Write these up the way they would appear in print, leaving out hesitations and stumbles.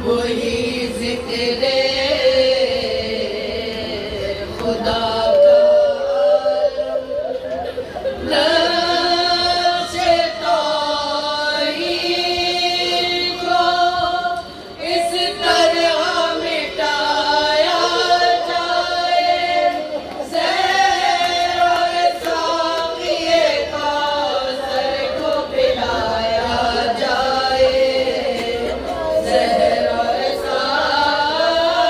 وہی ذکر خدا کا نفس طاہر کو اس طرح مٹایا جائے، زہر و ساقی کوثر کو پلایا جائے، زہر و ساقی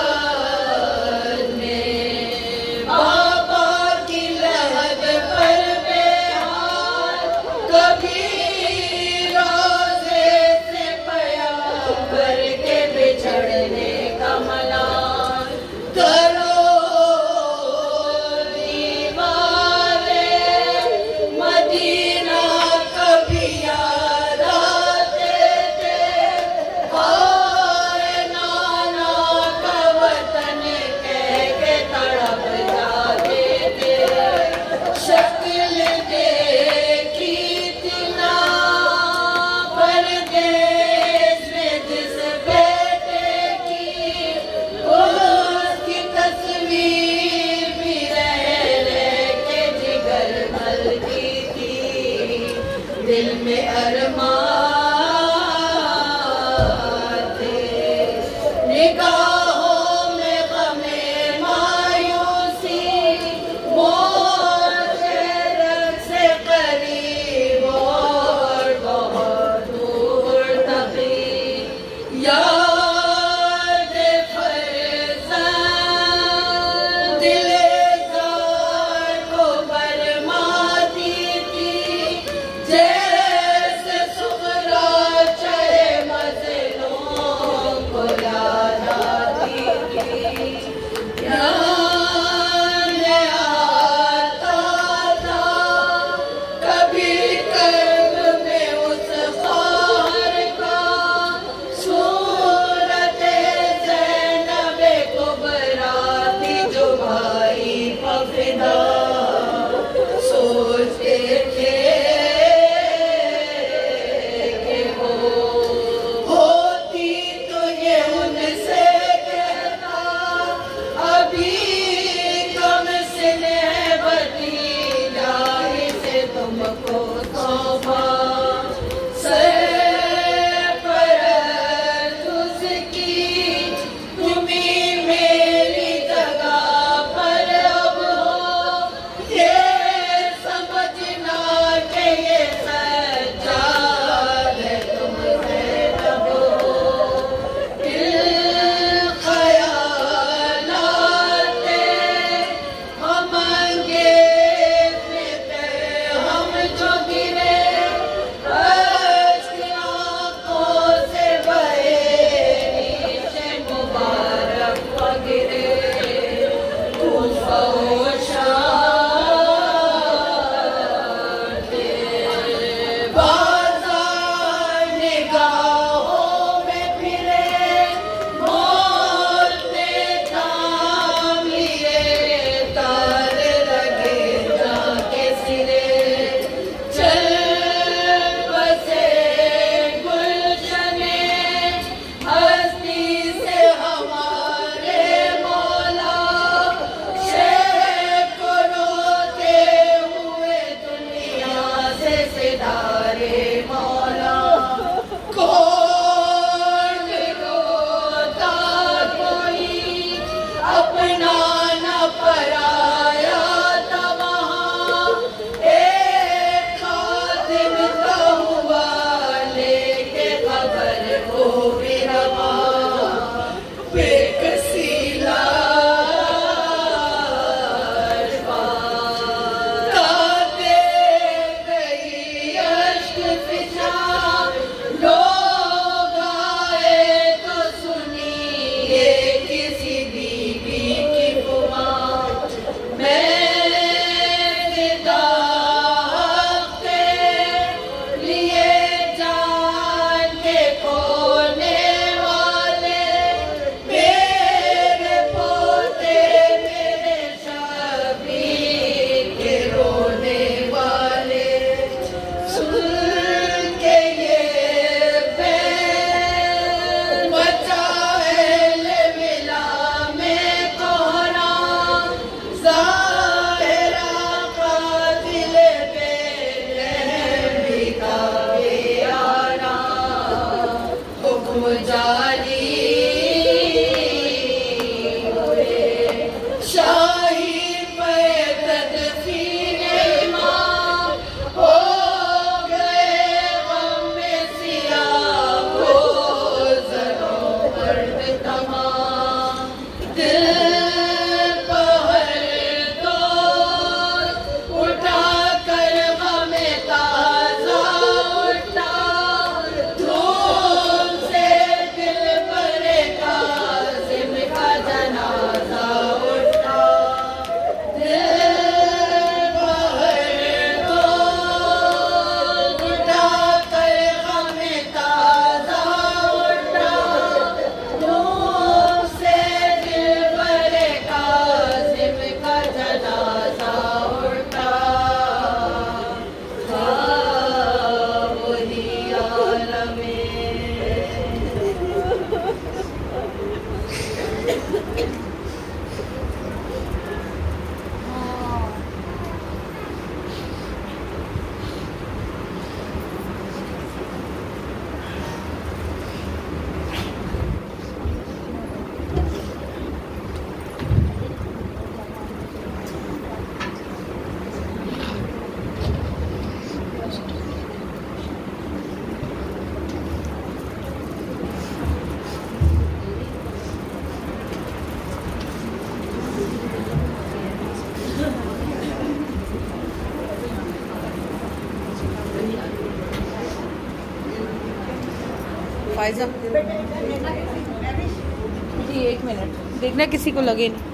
بغداد میں بابا کی لحد پر بہار کبھی روزے سے پیغمبر کے بچھڑنے کا ملال کرو دیوارے مدینہ کبھی یاد آتے تھے ہائے نانا کا وطن کہہ کے تڑپ جاتے تھے شکل دیکھی تھی نا پردیس میں جس بیٹے کی اس کی تصویر بھی رہ کے جگر ملتی تھی دل میں ارمان تھے نگاہوں میں غم مایوسی موت کے رنگ سے قریب اور بہت دور تقریب یاد فرزند دل زار کو برماتی تھی جیسے سغرا چہرے مظلوم کو یاد آتی تھی یاد آتا تھا کبھی کرب میں اس خار کا صورت زینب کبریٰ تھی جو بھائی پہ فدا سوچتے تھے کہ وہ ہوتی تو یہ ان سے کہتا ابھی کم سن ہے بھتیجا اسے تم کو سونپا سرپرست اس کی تمہیں میری جگہ پر اب ہو یہ سمجھنا کہ یہ سجاد ہے تم زینب ہو دل خیالات ہم انگیز میں تھے ہم جو گرے فائزہ جی 1 منٹ دیکھنا کسی کو لگے نہیں.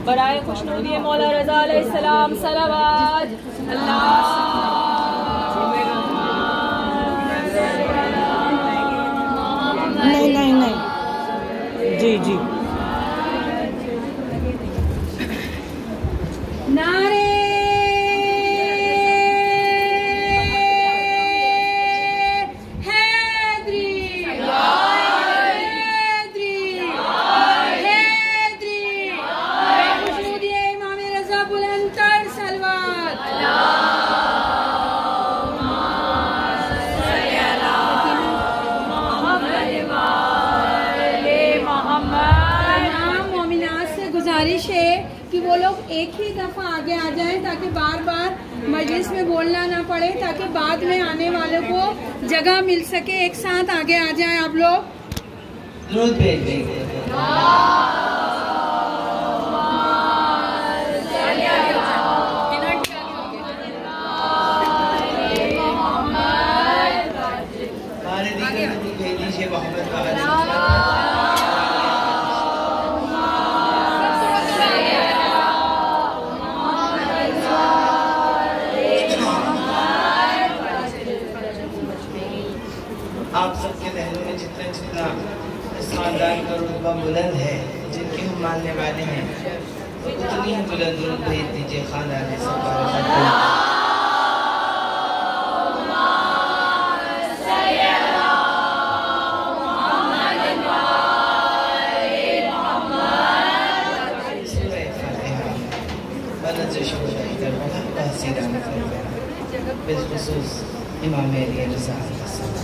برائے خوشنودی مولا رضا علیہ السلام صلوات اللہ. نہیں جی جی نعرے کہ وہ لوگ ایک ہی دفعہ آگے آ جائیں تاکہ بار بار مجلس میں بولنا نہ پڑے، تاکہ بعد میں آنے والوں کو جگہ مل سکے. ایک ساتھ آگے آ جائیں آپ لوگ. درود بھیج دیں. آپ سب کے ذہنوں میں جتنا اس خاندان کا رتبہ بلند ہے، جن کے ہم ماننے والے ہیں، اتنی ہی بلند درود بھیج دیجئے خاندان سرکار. بالخصوص امام علی رضا علیہ السلام.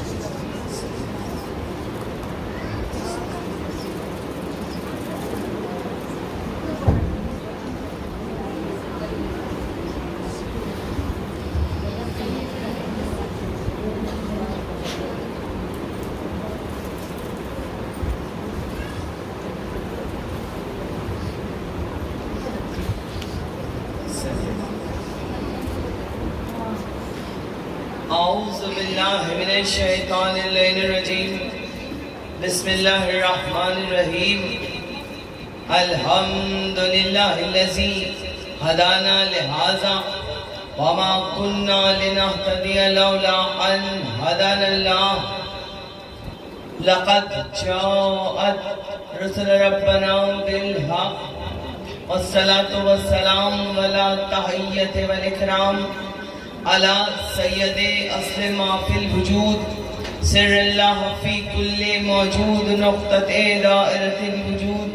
اعوذ باللہ من الشیطان الرجیم. بسم اللہ الرحمن الرحیم. الحمدللہ الذی ہدانا لہذا وما كنا لنهتدی لولا ان ہدانا اللہ. لقد جاءت رسل ربنا بالحق والصلاة والسلام والتحیت والاکرام علی سید اصل ما فی الوجود سر اللہ فی کل موجود نقطۃ دائرۃ الوجود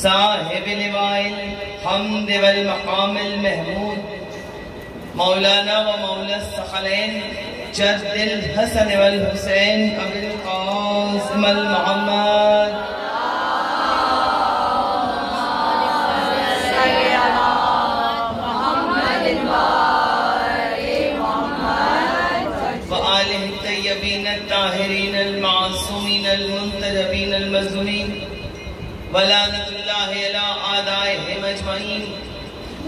صاحب لواء الحمد والمقام المحمود مولانا و مولا الثقلین جد الحسن والحسین ابی القاسم المحمد. الطاہرین المعصومین المنتجبین المظلومین ولعنۃ اللہ علی اعدائہم اجمعین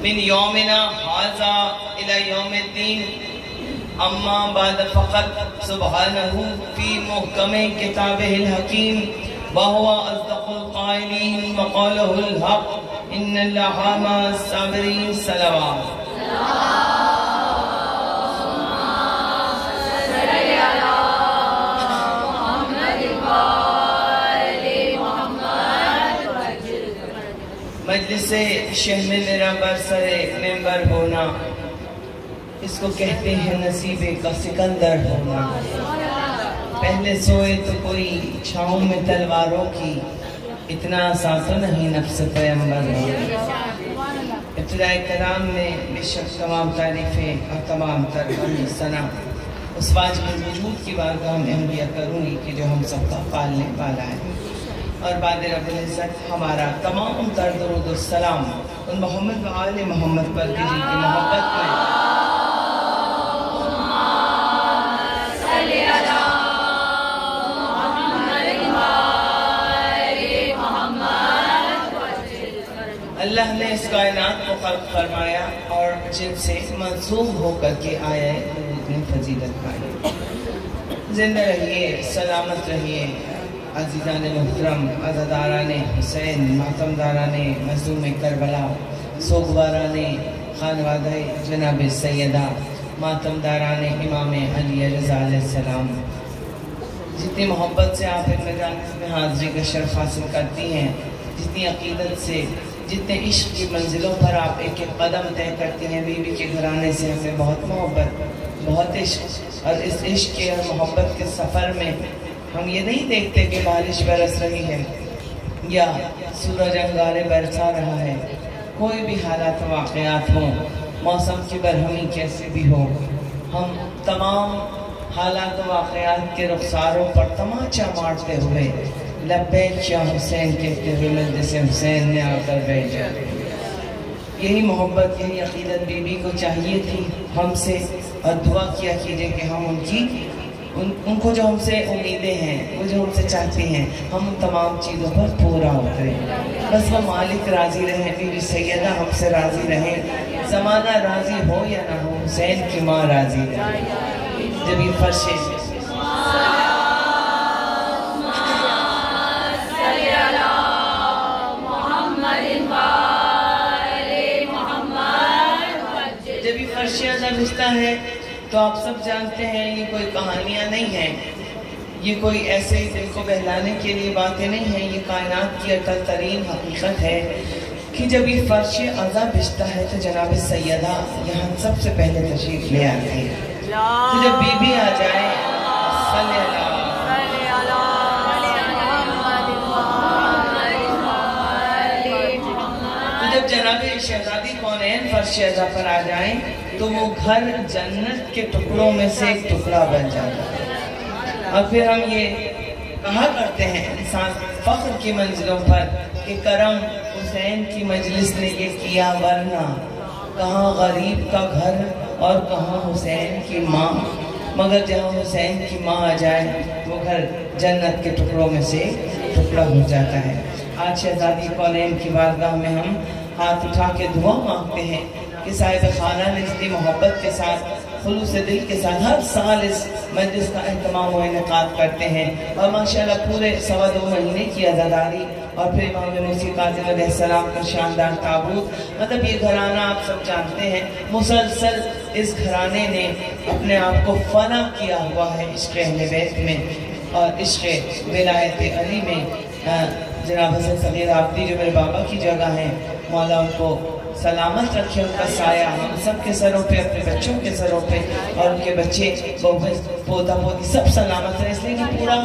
من یومنا ھذا الی یوم الدین. اما بعد فقط سبحانہ فی محکم کتابہ الحکیم وہو اصدق القائلین وقولہ الحق ان اللہ مع الصابرین. صلوات. مجلس شہر میرا برسر ممبر ہونا اس کو کہتے ہیں نصیبے کا سکندر ہونا. پہلے سوئے تو کوئی چھاؤں میں تلواروں کی، اتنا آسان تو نہیں نفس پیغمبر ہونا. ابتدائے کلام میں بے شک تمام تعریفیں اور تمام تر حمد ثنا اس واجب الوجود کی بارگاہ میں انبیاء کروں گی کہ جو ہم سب کا پالنے والا ہے. اور بعد رب العزت ہمارا تمام تر درود و سلام ان محمد و آل محمد پر کی جن کی محبت میں اللہ نے اس کائنات کو خلق فرمایا اور جن سے منسوب ہو کر کے آیا ہے اتنی فضیلت پائی. زندہ رہیے، سلامت رہیے عزیزان محترم، عزاداران حسین، ماتمداران مظلوم کربلا، سوگواران خانوادہ جناب سیدہ، ماتمداران امام علی رضا علیہ السلام. جتنی محبت سے آپ ان مجالس میں حاضری کا شرف حاصل کرتی ہیں، جتنی عقیدت سے، جتنے عشق کی منزلوں پر آپ ایک ایک قدم طے کرتی ہیں. بیوی کے گھرانے سے ہمیں بہت محبت، بہت عشق، اور اس عشق کے اور محبت کے سفر میں ہم یہ نہیں دیکھتے کہ بارش برس رہی ہے یا سورج انگارے برسا رہا ہے. کوئی بھی حالات و واقعات ہوں، موسم کی برہمی کیسے بھی ہو، ہم تمام حالات و واقعات کے رخساروں پر تماچا مارتے ہوئے لبیک یا حسین کہتے ہوئے مجلس حسین نے آ کر بیٹھ جائے. یہی محبت، یہی عقیدت بی بی کو چاہیے تھی ہم سے، اور دعا کیا کیجئے کہ ہم ان کو جو ہم سے امیدیں ہیں، وہ جو ہم سے چاہتے ہیں، ہم ان تمام چیزوں پر پورا اترے. بس وہ مالک راضی رہے، بی بی سیدہ ہم سے راضی رہے، زمانہ راضی ہو یا نہ ہو، حسین کی ماں راضی رہے. جب یہ فرش رشتہ ہے تو آپ سب جانتے ہیں یہ کوئی کہانیاں نہیں ہیں، یہ کوئی ایسے ہی دل کو بہلانے کے لیے باتیں نہیں ہیں. یہ کائنات کی اٹل ترین حقیقت ہے کہ جب یہ فرش عزا بچتا ہے تو جناب سیدہ یہاں سب سے پہلے تشریف لے آتی ہے. تو جب بی بی آ جائے صلی اللہ، تو جب جناب شہزادی کونین فرش عزا پر آ جائیں تو وہ گھر جنت کے ٹکڑوں میں سے ایک ٹکڑا بن جاتا ہے. اور پھر ہم یہ کہا کرتے ہیں انسان فخر کی منزلوں پر کہ کرم حسین کی مجلس نے یہ کیا، ورنہ کہاں غریب کا گھر اور کہاں حسین کی ماں. مگر جہاں حسین کی ماں آ جائے وہ گھر جنت کے ٹکڑوں میں سے ٹکڑا ہو جاتا ہے. آج شہزادی کونین کی بارگاہ میں ہم ہاتھ اٹھا کے دعا مانگتے ہیں کہ صاحب خانہ نے جتنی محبت کے ساتھ، خلوص دل کے ساتھ ہر سال اس مجلس کا اہتمام و انعقاد کرتے ہیں، اور ماشاءاللہ پورے 2.25 مہینے کی عزاداری، اور پھر امام موسیٰ کاظم علیہ السلام کا شاندار تابوت. مطلب یہ گھرانہ آپ سب جانتے ہیں، مسلسل اس گھرانے نے اپنے آپ کو فنا کیا ہوا ہے عشق اہل بیت میں اور عشق ولایت علی میں. جناب حسن صغیر آبدی جو میرے بابا کی جگہ ہیں، مولا ان کو سلامت رکھے، ان کا سایہ ہم سب کے سروں پہ، اپنے بچوں کے سروں پہ، اور ان کے بچے پوتا پوتی سب سلامت رہے. اس لیے کہ پورا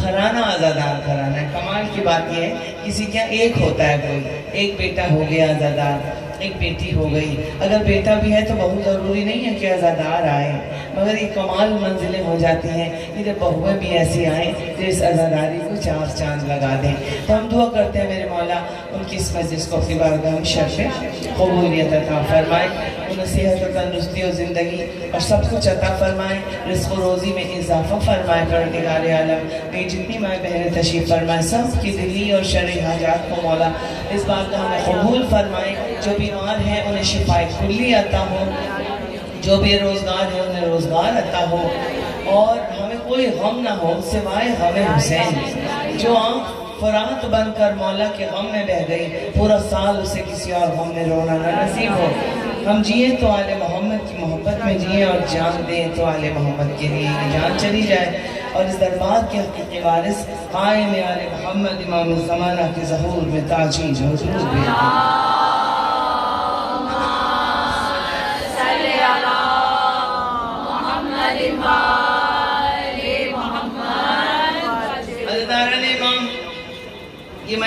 گھرانہ آزادار گھرانہ ہے. کمال کی بات یہ ہے کسی کیا ایک ہوتا ہے، کوئی ایک بیٹا ہو گیا آزادار، ایک بیٹی ہو گئی. اگر بیٹا بھی ہے تو بہت ضروری نہیں ہے کہ آزادار آئے، مگر یہ کمال منزلیں ہو جاتی ہیں کہ جب بہویں بھی ایسی آئیں جو اس آزاداری کو 4 چاند لگا دیں. تو ہم دعا کرتے ہیں میرے مولا ان کی اس مجلس کو اپنی بارگاہ میں شرف قبولیت عطا فرمائے، انہیں صحت و تندرستی و زندگی اور سب کچھ عطا فرمائے، رزق و روزی میں اضافہ فرمائے. پروردگار عالم میری جتنی مائیں بہنیں تشریف فرمائے، سب کی دلی اور شرعی حاجات کو مولا اس بارگاہ میں قبول فرمائے. جو بیمار ہیں انہیں شفا کلی عطا ہو، جو بے روزگار ہیں انہیں روزگار عطا ہو، اور ہمیں کوئی غم نہ ہو سوائے غم حسین. جو آنکھ فرات بن کر مولا کے غم میں بہ گئی، پورا سال اسے کسی اور غم میں رونا نہ نصیب ہو. ہم جئیں تو آل محمد کی محبت میں جئیں، اور جان دیں تو آل محمد کے لیے جان چلی جائے. اور اس دربار کے حقیقی وارث قائم آل محمد امام الزمانہ کے ظہور میں تاجیل حضور بھی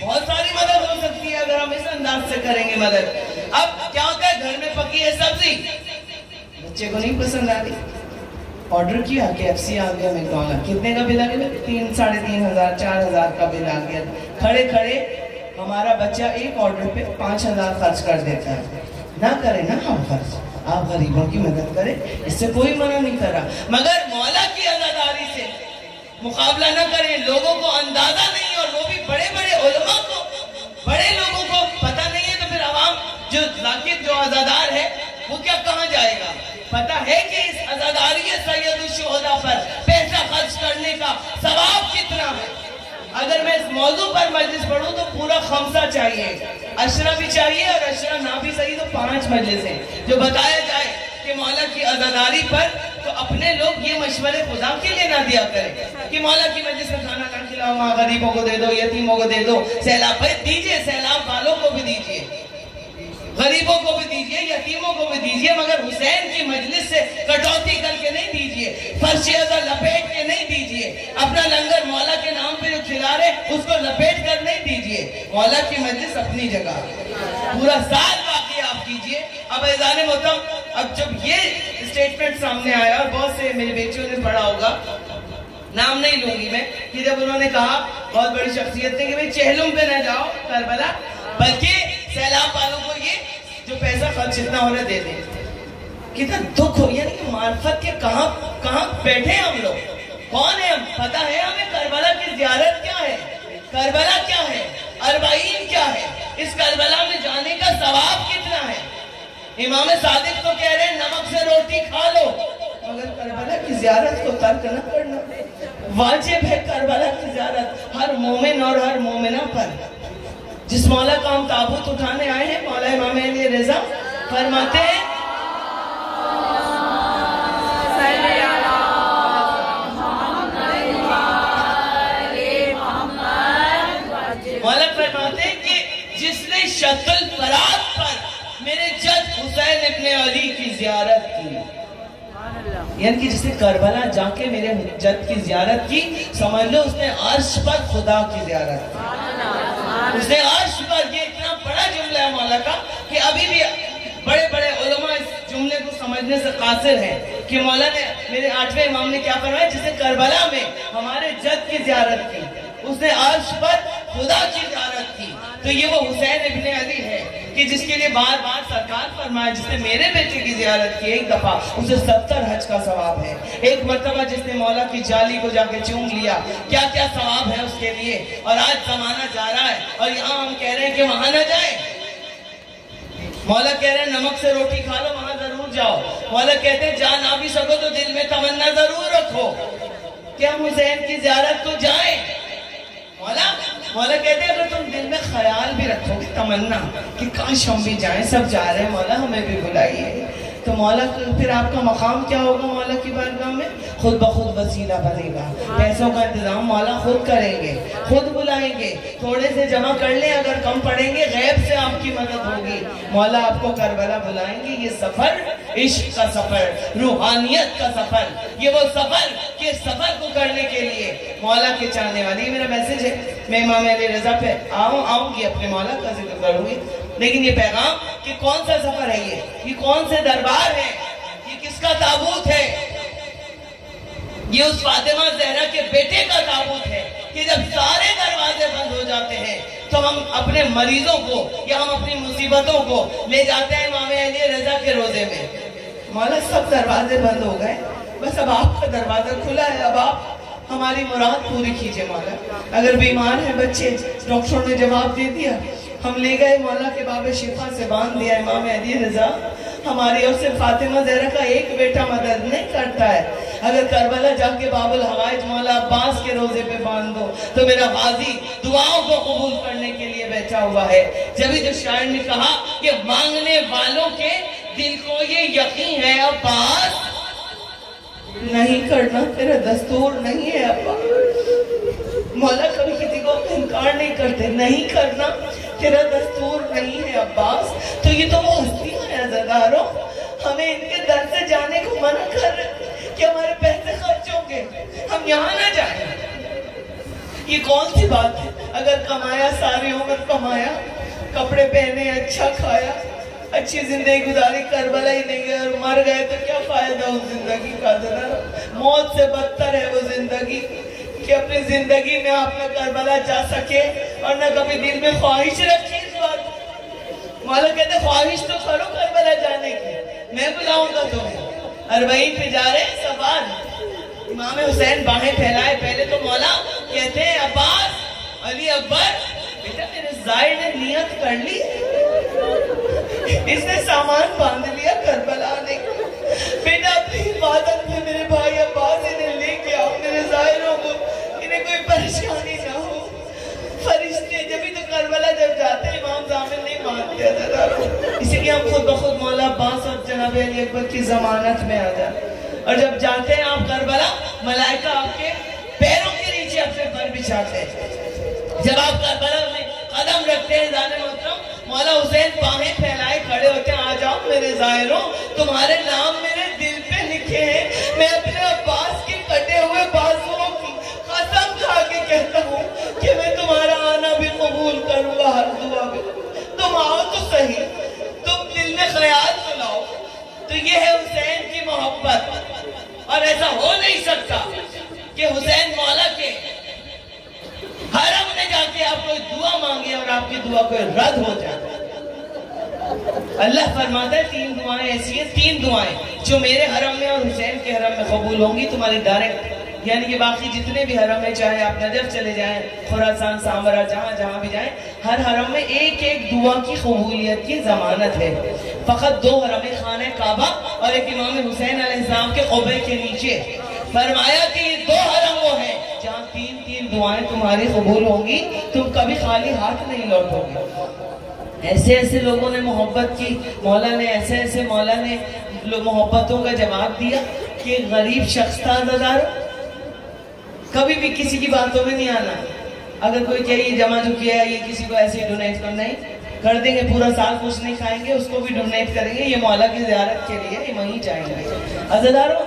بہت ساری مدد ہو سکتی ہے اگر ہم اس انداز سے کریں گے مدد. اب کیا ہوتا ہے, گھر میں پکی ہے سبزی, بچے کو نہیں پسند آ رہی, آرڈر کیا KFC آ گیا, میکڈونلڈ, کتنے کا بل آ گیا؟ 3,500 4,000 کا بل آ گیا. کھڑے کھڑے ہمارا بچہ ایک آرڈر پہ 5,000 خرچ کر دیتا ہے. نہ کریں نا ہم خرچ, آپ غریبوں کی مدد کریں, اس سے کوئی منع نہیں کر رہا, مگر مولا کی عزاداری سے مقابلہ نہ کریں. لوگوں کو اندازہ نہیں, اور وہ بھی بڑے بڑے علماء کو, بڑے لوگوں کو پتہ نہیں ہے, تو پھر عوام جو ذاکر جو عزادار ہے وہ کیا کہاں جائے گا؟ پتہ ہے کہ اس عزاداری سید الشہداء پر پیسہ خرچ کرنے کا ثواب کتنا ہے. اگر میں اس موضوع پر مجلس پڑھوں تو پورا خمسہ چاہیے, عشرہ بھی چاہیے, اور عشرہ نہ بھی صحیح تو 5 مجلسیں جو بتایا جائے کہ مولا کی عزاداری پر. تو اپنے لوگ یہ مشورے خدا کے لیے نہ دیا کریں کہ مولا کی مجلس میں کھانا نہ کھلاؤ, وہاں غریبوں کو دے دو, یتیموں کو دے دو, سیلاب بھائی دیجئے, سیلاب والوں کو بھی دیجئے, غریبوں کو بھی دیجئے, یتیموں کو بھی دیجئے, مگر حسین کی مجلس سے کٹوتی کر کے نہیں دیجئے, فرش ازا لپیٹ کے نہیں دیجئے, اپنا لنگر مولا کے نام پہ جو کھلا رہے اس کو لپیٹ کر نہیں دیجئے. مولا کی مجلس اپنی جگہ, پورا سال باقی آپ کیجئے. اب اذان محترم, اب جب یہ اسٹیٹمنٹ سامنے آیا, اور بہت سے میرے بیٹیوں نے پڑھا ہوگا, نام نہیں لوں گی میں, کہ جب انہوں نے کہا بہت بڑی شخصیت تھے کہ بھئی چہلم پہ نہ جاؤ کربلا, بلکہ سیلاب والوں کو یہ جو پیسہ خرچ اتنا ہو رہا دے دیں. کتنا دکھ ہو, یعنی کہ معرفت کے کہاں بیٹھے ہم لوگ, کون ہے ہم؟ پتہ ہے ہمیں کربلا کی زیارت کیا ہے, کربلا کیا ہے, اربعین کیا ہے, اس کربلا میں جانے کا ثواب کتنا ہے. امام صادق تو کہہ رہے ہیں نمک سے روٹی کھا لو, مگر کربلا کی زیارت کو ترک نہ کرنا. واجب ہے کربلا کی زیارت ہر مومن اور ہر مومنہ پر. جس مولا کا ہم تابوت اٹھانے آئے ہیں, مولا امام علی رضا فرماتے ہیں مولا فرماتے ہیں کہ جس نے شکل فرات پر میرے جد حسین ابن علی کی زیارت کی, یعنی کہ جس نے کربلا جا کے میرے جد کی زیارت کی, سمجھ لو اس نے عرش پر خدا کی زیارت کی. اس نے عرش پر, یہ اتنا بڑا جملہ ہے مولا کا کہ ابھی بھی بڑے بڑے علماء اس جملے کو سمجھنے سے قاصر ہیں کہ مولا نے, میرے 8ویں امام نے کیا فرمایا, جس نے کربلا میں ہمارے جد کی زیارت کی, اس نے عرش پر خدا کی زیارت کی. تو یہ وہ حسین ابن علی ہے کہ جس کے لیے بار بار سرکار فرمایا, جس نے میرے بیٹے کی زیارت کی ایک دفعہ اسے 70 حج کا ثواب ہے. ایک مرتبہ جس نے مولا کی جالی کو جا کے چوم لیا, کیا کیا ثواب ہے اس کے لیے. اور آج زمانہ جا رہا ہے اور یہاں ہم کہہ رہے ہیں کہ وہاں نہ جائیں. مولا کہہ رہے ہیں نمک سے روٹی کھا لو, وہاں ضرور جاؤ. مولا کہتے ہیں جا نہ بھی سکو تو دل میں تمنا ضرور رکھو کہ ہم حسین کی زیارت کو جائیں. مولا کہتے ہیں اگر تم دل میں خیال بھی رکھو گے, تمنا کہ کاش ہم بھی جائیں, سب جا رہے ہیں مولا ہمیں بھی بلائیے, تو مولا پھر آپ کا مقام کیا ہوگا مولا کی بارگاہ میں؟ خود بخود وسیلہ بنے گا. پیسوں کا انتظام مولا خود کریں گے, خود بلائیں گے, تھوڑے سے جمع کر لیں, اگر کم پڑیں گے غیب سے آپ کی مدد ہوگی. مولا آپ کو کربلا بلائیں گے. یہ سفر عشق کا سفر, روحانیت کا سفر, یہ وہ سفر کہ سفر کو کرنے کے لیے مولا کے چاہنے والی. یہ میرا میسج ہے, میں امام علی رضا پہ آؤں گی, اپنے مولا کا ذکر کروں گی, لیکن یہ پیغام کہ کون سا سفر ہے, یہ کون سے دربار ہے, یہ کس کا تابوت ہے. یہ اس فاطمہ زہرا کے بیٹے کا تابوت ہے کہ جب سارے دروازے بند ہو جاتے ہیں تو ہم اپنے مریضوں کو یا ہم اپنی مصیبتوں کو لے جاتے ہیں امام علی رضا کے روزے میں. مولا سب دروازے بند ہو گئے, بس اب آپ کا دروازہ کھلا ہے, اب آپ ہماری مراد پوری کیجئے مولا. اگر بیمار ہیں بچے, ڈاکٹروں نے جواب دے دیا, ہم لے گئے مولا کے باب شفا سے باندھ دیا امام علی رضا. ہماری اور صرف فاطمہ زہرا کا ایک بیٹا مدد نہیں کرتا ہے. اگر کربلا جا کے باب الحوائج مولا عباس کے روزے پہ باندھ دو تو میرا غازی دعاؤں کو قبول کرنے کے لیے بیٹھا ہوا ہے. جبھی جو شاعر نے کہا کہ مانگنے والوں کے دل کو یہ یقین ہے عباس, نہیں کرنا تیرا دستور نہیں ہے عباس. مولا کبھی کسی کو انکار نہیں کرتے, نہیں کرنا تیرا دستور نہیں ہے عباس. تو یہ تو وہ ہستیاں ہیں عزاداروں, ہمیں ان کے در سے جانے کو منع کر رہے کہ ہمارے پیسے خرچ ہوں گے, ہم یہاں نہ جائیں. یہ کون سی بات ہے؟ اگر کمایا ساری عمر کمایا، کپڑے پہنے، اچھا کھایا، اچھی زندگی گزاری، کربلا ہی نہیں گئے اور مر گئے تو کیا فائدہ اس زندگی کا؟ موت سے بدتر ہے وہ زندگی کہ اپنی زندگی میں آپ نہ کربلا جا سکے اور نہ کبھی دل میں خواہش رکھی اس بات۔ مولا کہتے خواہش تو کرو کربلا جانے کی، میں بلاؤں گا تمہیں۔ اربعین پہ جا رہے ہیں سوار، امام حسین باہیں پھیلائے، پہلے تو مولا کہتے ہیں عباس، علی اکبر، بیٹا میرے زائر نے نیت کر لی، اس نے سامان باندھ لیا کربلا آنے کا، بیٹا اپنی حفاظت میں میرے بھائی عباس انہیں لے کے آؤ، میرے ظاہروں کو انہیں کوئی پریشانی نہ ہو۔ فرشتے جبھی تو کربلا جب جاتے امام ضامن نہیں مانتے تھا، اسی لیے ہم خود بخود مولا عباس اور جناب علی اکبر کی ضمانت میں آ جاتے، اور جب جاتے ہیں آپ کربلا ملائکہ آپ کے پیروں کے نیچے اپنے پر بچھاتے ہیں۔ جب آپ کربلا میں قدم رکھتے ہیں زانے محترم، مولا حسین باہیں پھیلائے کھڑے ہوتے ہیں، آ جاؤ میرے ظاہروں، تمہارے نام میرے دل پہ لکھے ہیں، میں اپنے عباس کے کٹے ہوئے بازوؤں کی قسم کھا کے کہتا ہوں کہ میں تمہارا آنا بھی قبول کروں گا، ہر دعا بھی۔ تم آؤ تو صحیح، تم دل میں خیال تو لاؤ۔ تو یہ ہے حسین کی محبت، اور ایسا ہو نہیں سکتا کہ حسین مولا کے حرم میں جا کے آپ کوئی دعا مانگے اور آپ کی دعا کوئی رد ہو جائے۔ اللہ فرماتا ہے تین دعائیں ایسی ہیں، تین دعائیں جو میرے حرم میں اور حسین کے حرم میں قبول ہوں گی، تمہاری ڈائریکٹ، یعنی کہ باقی جتنے بھی حرم میں چاہے آپ نجف چلے جائیں، خراسان، سامرا، جہاں بھی جائیں، ہر حرم میں ایک ایک دعا کی قبولیت کی ضمانت ہے۔ فقط دو حرم، خانہ کعبہ اور ایک امام حسین علیہ السلام کے قبے کے نیچے، فرمایا کہ یہ دو حرم وہ ہیں جہاں تین دعائیں تمہاری قبول ہوں گی، تم کبھی خالی ہاتھ نہیں لوٹو گے۔ ایسے ایسے لوگوں نے محبت کی، مولا نے ایسے ایسے مولا نے محبتوں کا جواب دیا کہ غریب شخص تھا عزادار، کبھی بھی کسی کی باتوں میں نہیں آنا۔ اگر کوئی کہے یہ جمع جو کیا ہے یہ کسی کو ایسے ڈونیٹ کرنا ہی کر دیں گے، پورا سال کچھ نہیں کھائیں گے، اس کو بھی ڈونیٹ کریں گے، یہ مولا کی زیارت کے لیے یہ وہیں جائیں گے۔ عزاداروں،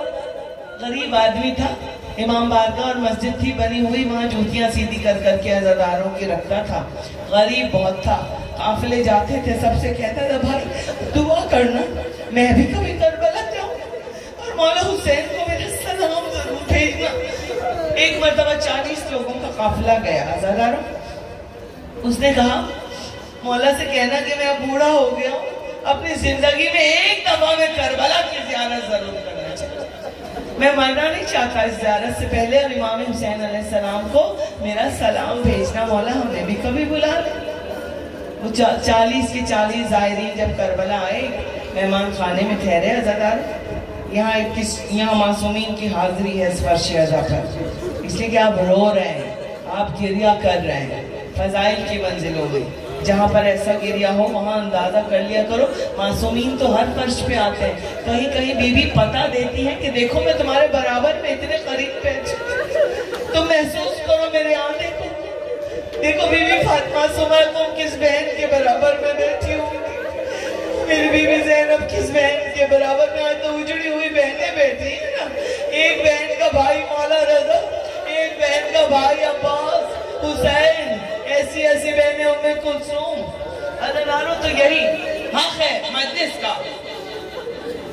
غریب آدمی تھا، امام بارگاہ اور مسجد تھی بنی ہوئی، وہاں جوتیاں سیدھی کر کر کے عزاداروں کی رکھتا تھا، غریب بہت تھا، قافلے جاتے تھے، سب سے کہتا تھا بھائی دعا کرنا میں بھی کبھی کربلا جاؤں اور مولا حسین کو میرا سلام ضرور بھیجنا۔ ایک مرتبہ 40 لوگوں کا قافلہ گیا عزاداروں، اس نے کہا مولا سے کہنا کہ میں اب بوڑھا ہو گیا ہوں، اپنی زندگی میں ایک دفعہ میں کربلا کی زیارت ضرور کرنا چاہتا ہوں، میں مرنا نہیں چاہتا اس زیارت سے پہلے، اور امام حسین علیہ السلام کو میرا سلام بھیجنا، مولا ہمیں بھی کبھی بلا لے۔ وہ 40 کے 40 زائرین جب کربلا آئے، مہمان خانے میں ٹھہرے عزادار، یہاں معصومین کی حاضری ہے اس فرش عزا پر، اس لیے کہ آپ رو رہے ہیں، آپ گریہ کر رہے ہیں فضائل کی منزلوں میں، جہاں پر ایسا گریہ ہو وہاں اندازہ کر لیا کرو، معصومین تو ہر فرش پہ آتے ہیں، کہیں کہیں بیوی پتہ دیتی ہے کہ دیکھو میں تمہارے برابر میں اتنے قریب پہنچ، تم محسوس کرو میرے آنے کو، دیکھو بی بی فاطمہ سمر تم کس بہن کے برابر میں بیٹھی ہوں، میری بی بی زینب کس بہن کے برابر میں، آج تو اجڑی ہوئی بہنیں بیٹھی ہیں نا، ایک بہن کا بھائی مولا رضا، ایک بہن کا بھائی عباس، حسین، ایسی ایسی بہنیں ام کلثوم۔ عزاداروں تو یہی حق ہے مجلس کا۔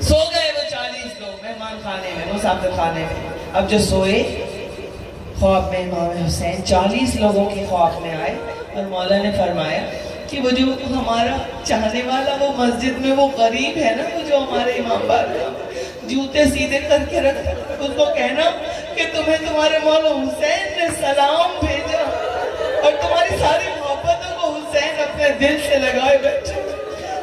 سو گئے وہ 40 لوگ مہمان خانے میں، مسافر خانے میں، اب جو سوئے خواب میں امام حسین 40 لوگوں کے خواب میں آئے، اور مولا نے فرمایا کہ وہ جو ہمارا چاہنے والا وہ مسجد میں وہ غریب ہے نا، وہ جو ہمارے امام بارگاہ جوتے سیدھے کر کے رکھا، اس کو کہنا کہ تمہیں تمہارے مولا حسین نے سلام بھیجا اور تمہاری ساری محبتوں کو حسین اپنے دل سے لگائے بیٹھے،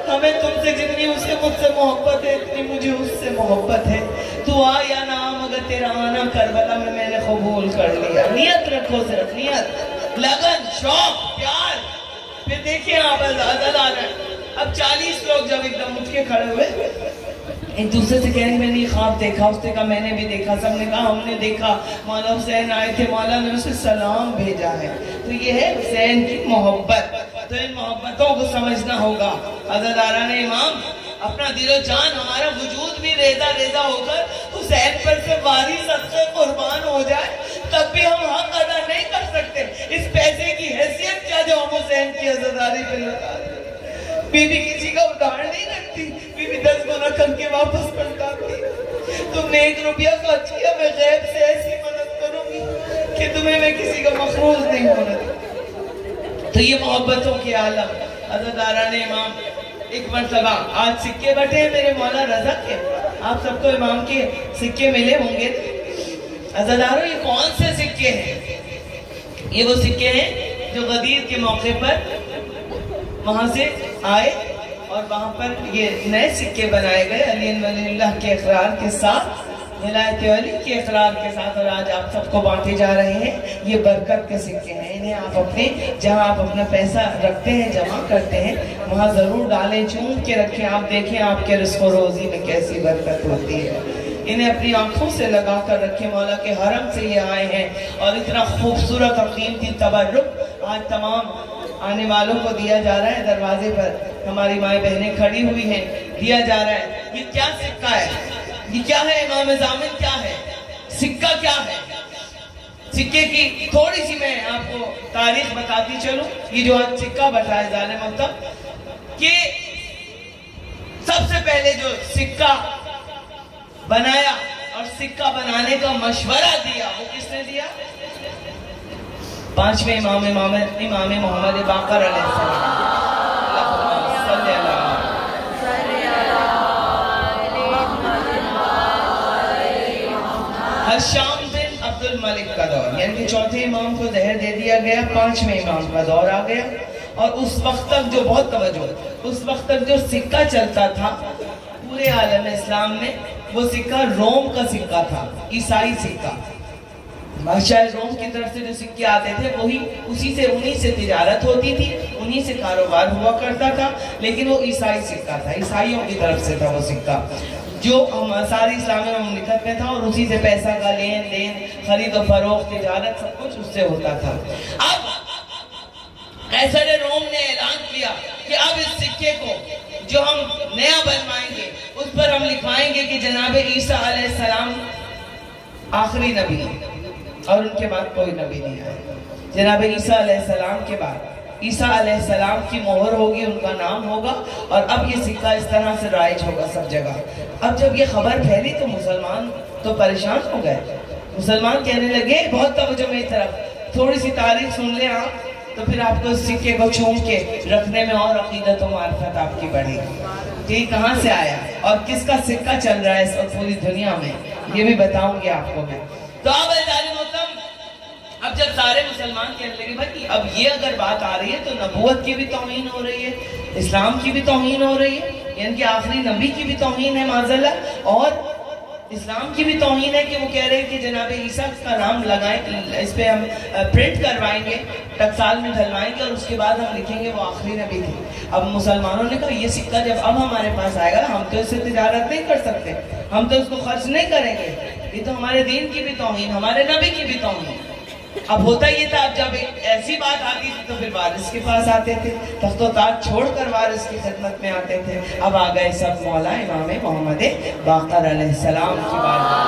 ہمیں تم سے جتنی اس سے مجھ سے محبت ہے اتنی مجھے اس سے محبت ہے، تو آ یا نہ آ مگر تیرا آنا کربلا میں نے قبول کر لیا۔ نیت رکھو، صرف نیت، لگن، شوق، پیار۔ پھر دیکھیں آپ عزادار آ رہے ہیں، اب 40 لوگ جب ایک دم اٹھ کے کھڑے ہوئے، ایک دوسرے سے کہیں میں نے یہ خواب دیکھا، اس نے کہا میں نے بھی دیکھا، سب نے کہا ہم نے دیکھا، مولا حسین آئے تھے، مولا نے اسے سلام بھیجا ہے۔ تو یہ ہے حسین کی محبت، تو ان محبتوں کو سمجھنا ہوگا۔ عزاداران امام، اپنا دل و جان، ہمارا وجود بھی ریزہ ریزہ ہو کر حسین پر سے واری صدقے قربان ہو جائے، تب بھی ہم حق ادا نہیں کر سکتے. اس پیسے کی حیثیت کیا جو ہم حسین کی عزاداری پہ لگا دیں. بیوی کسی کا ادھار نہیں رکھتی, بیوی 10 گنا کر کے واپس پلٹاتی. تم نے 1 روپیہ خرچ کیا, میں غیب سے ایسی مدد کروں گی کہ تمہیں میں کسی کا مخروض نہیں ہونے دوں. تو یہ محبتوں کے عالم. عزاداران امام, ایک مرتبہ آج سکے بٹے ہیں میرے مولا رضا کے, آپ سب کو امام کے سکے ملے ہوں گے. عزاداروں, یہ کون سے سکے ہیں؟ یہ وہ سکے ہیں جو غدیر کے موقع پر وہاں سے آئے اور وہاں پر یہ نئے سکے بنائے گئے علی ولی اللہ کے اقرار کے ساتھ, ولایت علی کے اقرار کے ساتھ, اور آج آپ سب کو بانٹے جا رہے ہیں. یہ برکت کے سکے ہیں. انہیں آپ اپنے جہاں آپ اپنا پیسہ رکھتے ہیں, جمع کرتے ہیں, وہاں ضرور ڈالیں, چون کے رکھیں. آپ دیکھیں آپ کے رزق و روزی میں کیسی برکت ہوتی ہے. انہیں اپنی آنکھوں سے لگا کر رکھیں. مولا کے حرم سے یہ آئے ہیں اور اتنا خوبصورت اور قیمتی تبرک آج تمام آنے والوں کو دیا جا رہا ہے. دروازے پر ہماری مائیں بہنیں کھڑی ہوئی ہیں, دیا جا رہا ہے. یہ کیا سکہ ہے؟ یہ کیا ہے امام ضامن؟ کیا ہے سکہ؟ کیا ہے سکے کی تھوڑی سی میں آپ کو تاریخ بتاتی چلوں. یہ جو آج سکہ بٹا ہے ظالم محترم, کہ سب سے پہلے جو سکہ بنایا اور سکہ بنانے کا مشورہ دیا وہ کس نے دیا؟ 5ویں امام محمد باقر علیہ السلام. حشام بن عبد الملک کا دور, یعنی کہ 4تھے امام کو زہر دے دیا گیا, 5ویں امام کا دور آ گیا. اور اس وقت تک جو بہت توجہ, اس وقت تک جو سکہ چلتا تھا پورے عالم اسلام میں, وہ سکہ روم کا سکہ تھا, عیسائی سکہ. بادشاہ روم کی طرف سے جو سکے آتے تھے وہی انہی سے تجارت ہوتی تھی, انہی سے کاروبار ہوا کرتا تھا. لیکن وہ عیسائی سکہ تھا, عیسائیوں کی طرف سے تھا وہ سکہ, جو ساری اسلامی مملکت میں تھا, اور اسی سے پیسہ کا لین دین, خرید و فروخت, تجارت, سب کچھ اس سے ہوتا تھا. اب قیصر روم نے اعلان کیا کہ اب اس سکے کو جو ہم نیا بنوائیں گے اس پر ہم لکھوائیں گے کہ جناب عیسیٰ علیہ السلام آخری نبی ہیں اور ان کے بعد کوئی نبی نہیں آئے. جناب عیسیٰ علیہ السلام کے بعد عیسیٰ علیہ السلام کی مہر ہوگی, ان کا نام ہوگا, اور اب یہ سکہ اس طرح سے رائج ہوگا سب جگہ. اب جب یہ خبر پھیلی تو مسلمان تو پریشان ہو گئے. مسلمان کہنے لگے, بہت توجہ میری طرف, تھوڑی سی تاریخ سن لیں آپ تو پھر آپ کو اس سکے کو چوم کے رکھنے میں اور عقیدت و معرفت آپ کی بڑھے گی. کہ یہ کہاں سے آیا اور کس کا سکہ چل رہا ہے اس وقت پوری دنیا میں, یہ بھی بتاؤں گی آپ کو میں. تو اب جب سارے مسلمان کہنے لگے بھائی اب یہ اگر بات آ رہی ہے تو نبوت کی بھی توہین ہو رہی ہے, اسلام کی بھی توہین ہو رہی ہے, یعنی کہ آخری نبی کی بھی توہین ہے معاذاللہ, اور اسلام کی بھی توہین ہے کہ وہ کہہ رہے ہیں کہ جناب عیسیٰ کا نام لگائیں, اس پہ ہم پرنٹ کروائیں گے, ٹکسال میں ڈھلوائیں گے, اور اس کے بعد ہم لکھیں گے وہ آخری نبی تھے. اب مسلمانوں نے کہا یہ سکہ جب اب ہمارے پاس آئے گا ہم تو اس سے تجارت نہیں کر سکتے, ہم تو اس کو خرچ نہیں کریں گے, یہ تو ہمارے دین کی بھی توہین, ہمارے نبی کی بھی توہین. اب ہوتا یہ تھا, اب جب ایسی بات آتی تھی تو پھر وارث کے پاس آتے تھے, تخت و تاج چھوڑ کر وارث کی خدمت میں آتے تھے. اب آ گئے سب مولا امام محمد باقر علیہ السلام کی بارگاہ.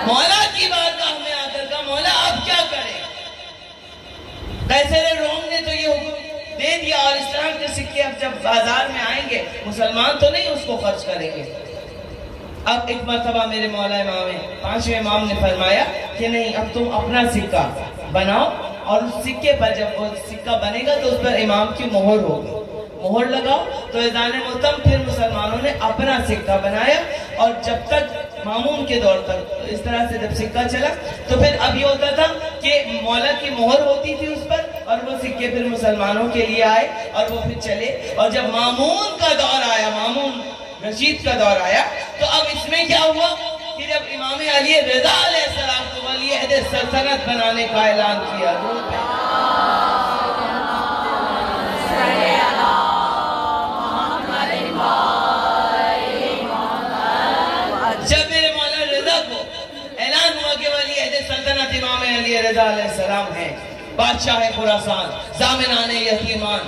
مولا کی بارگاہ میں آ کر کہا مولا آپ کیا کریں. قیصر روم نے تو یہ حکم دے دیا, اور اسلام کے سکے اب جب بازار میں آئیں گے مسلمان تو نہیں اس کو خرچ کریں گے. اب ایک مرتبہ میرے مولا امام 5ویں امام نے فرمایا کہ نہیں, اب تم اپنا سکہ بناؤ, اور اس سکے پر جب وہ سکہ بنے گا تو اس پر امام کی مہر ہوگی, مہر لگاؤ. تو اذان متم پھر مسلمانوں نے اپنا سکہ بنایا, اور جب تک مامون کے دور تک اس طرح سے جب سکہ چلا تو پھر اب یہ ہوتا تھا کہ مولا کی مہر ہوتی تھی اس پر, اور وہ سکے پھر مسلمانوں کے لیے آئے اور وہ پھر چلے. اور جب مامون کا دور آیا, مامون رشید کا دور آیا, تو اب اس میں کیا ہوا کہ جب امام علی رضا علیہ السلام کو ولی عہد سلطنت بنانے کا اعلان کیا, جب میرے مولا رضا کو اعلان ہوا کہ ولی عہد سلطنت امام علی رضا علیہ السلام ہیں, بادشاہ خراسان, ضامنان یتیمان,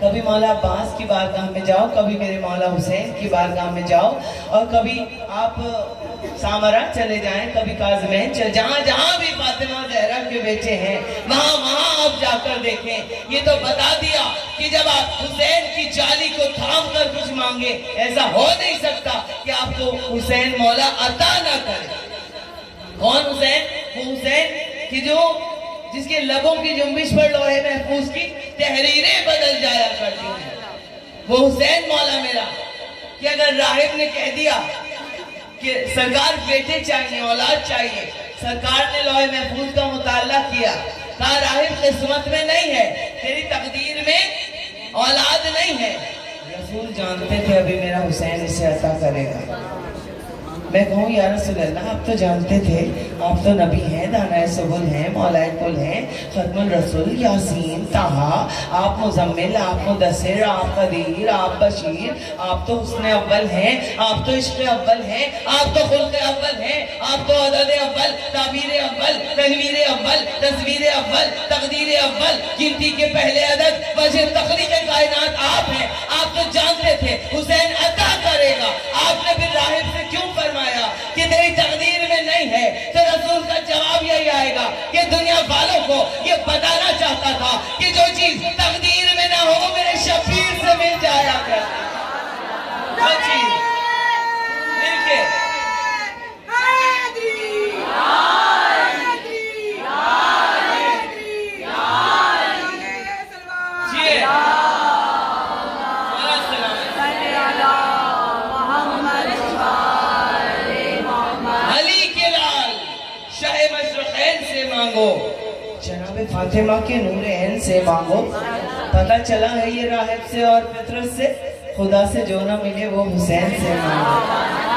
کبھی مولا عباس کی بارگاہ میں جاؤ، کبھی میرے مولا حسین کی بارگاہ میں جاؤ، اور کبھی آپ سامرا چلے جائیں، کبھی کاظمین چلے، جہاں جہاں بھی فاطمہ زہرا کے بیٹے ہیں وہاں وہاں آپ جا کر دیکھیں۔ یہ تو بتا دیا کہ جب آپ حسین کی جالی کو تھام کر کچھ مانگے، ایسا ہو نہیں سکتا کہ آپ کو حسین مولا عطا نہ کرے۔ کون حسین؟ وہ حسین کہ جس کے لبوں کی جنبش پر لوہے محفوظ کی تحریریں بدل جایا کرتی ہیں۔ وہ حسین مولا میرا کہ اگر راہب نے کہہ دیا کہ سرکار بیٹے چاہیے، اولاد چاہیے، سرکار نے لوح محفوظ کا مطالعہ کیا، کہا راہب قسمت میں نہیں ہے، تیری تقدیر میں اولاد نہیں ہے۔ رسول جانتے تھے ابھی میرا حسین اسے عطا کرے گا۔ میں کہوں یا رسول اللہ، آپ تو جانتے تھے، آپ تو نبی ہیں، دانائے سبل ہیں، مولائے کل ہیں، ختم الرسول، یاسین، طہا، آپ مزمل، آپ مدثر، آپ قدیر، آپ بشیر، آپ تو حسن اول ہیں، آپ تو عشق اول ہیں، آپ تو خلق اول ہیں، آپ تو عدد اول، تعبیر اول، تنویر اول، تصویر اول، تقدیر اول، گنتی کے پہلے عدد، وجہ تخلیق کائنات آپ ہیں۔ آپ تو جانتے تھے حسین عطا کرے گا، آپ نے پھر راہب سے کیوں فرمایا کہ تیری تقدیر میں نہیں ہے؟ تو رسول کا جواب یہی آئے گا کہ دنیا والوں کو یہ بتانا چاہتا تھا کہ جو چیز تقدیر میں نہ ہو وہ میرے شبیر سے مل جایا کرتی ہے۔ جو چیز مل کے جناب فاطمہ کے نور عین سے مانگو۔ پتہ چلا ہے یہ راہب سے اور فطرت سے، خدا سے جو نہ ملے وہ حسین سے مانگو۔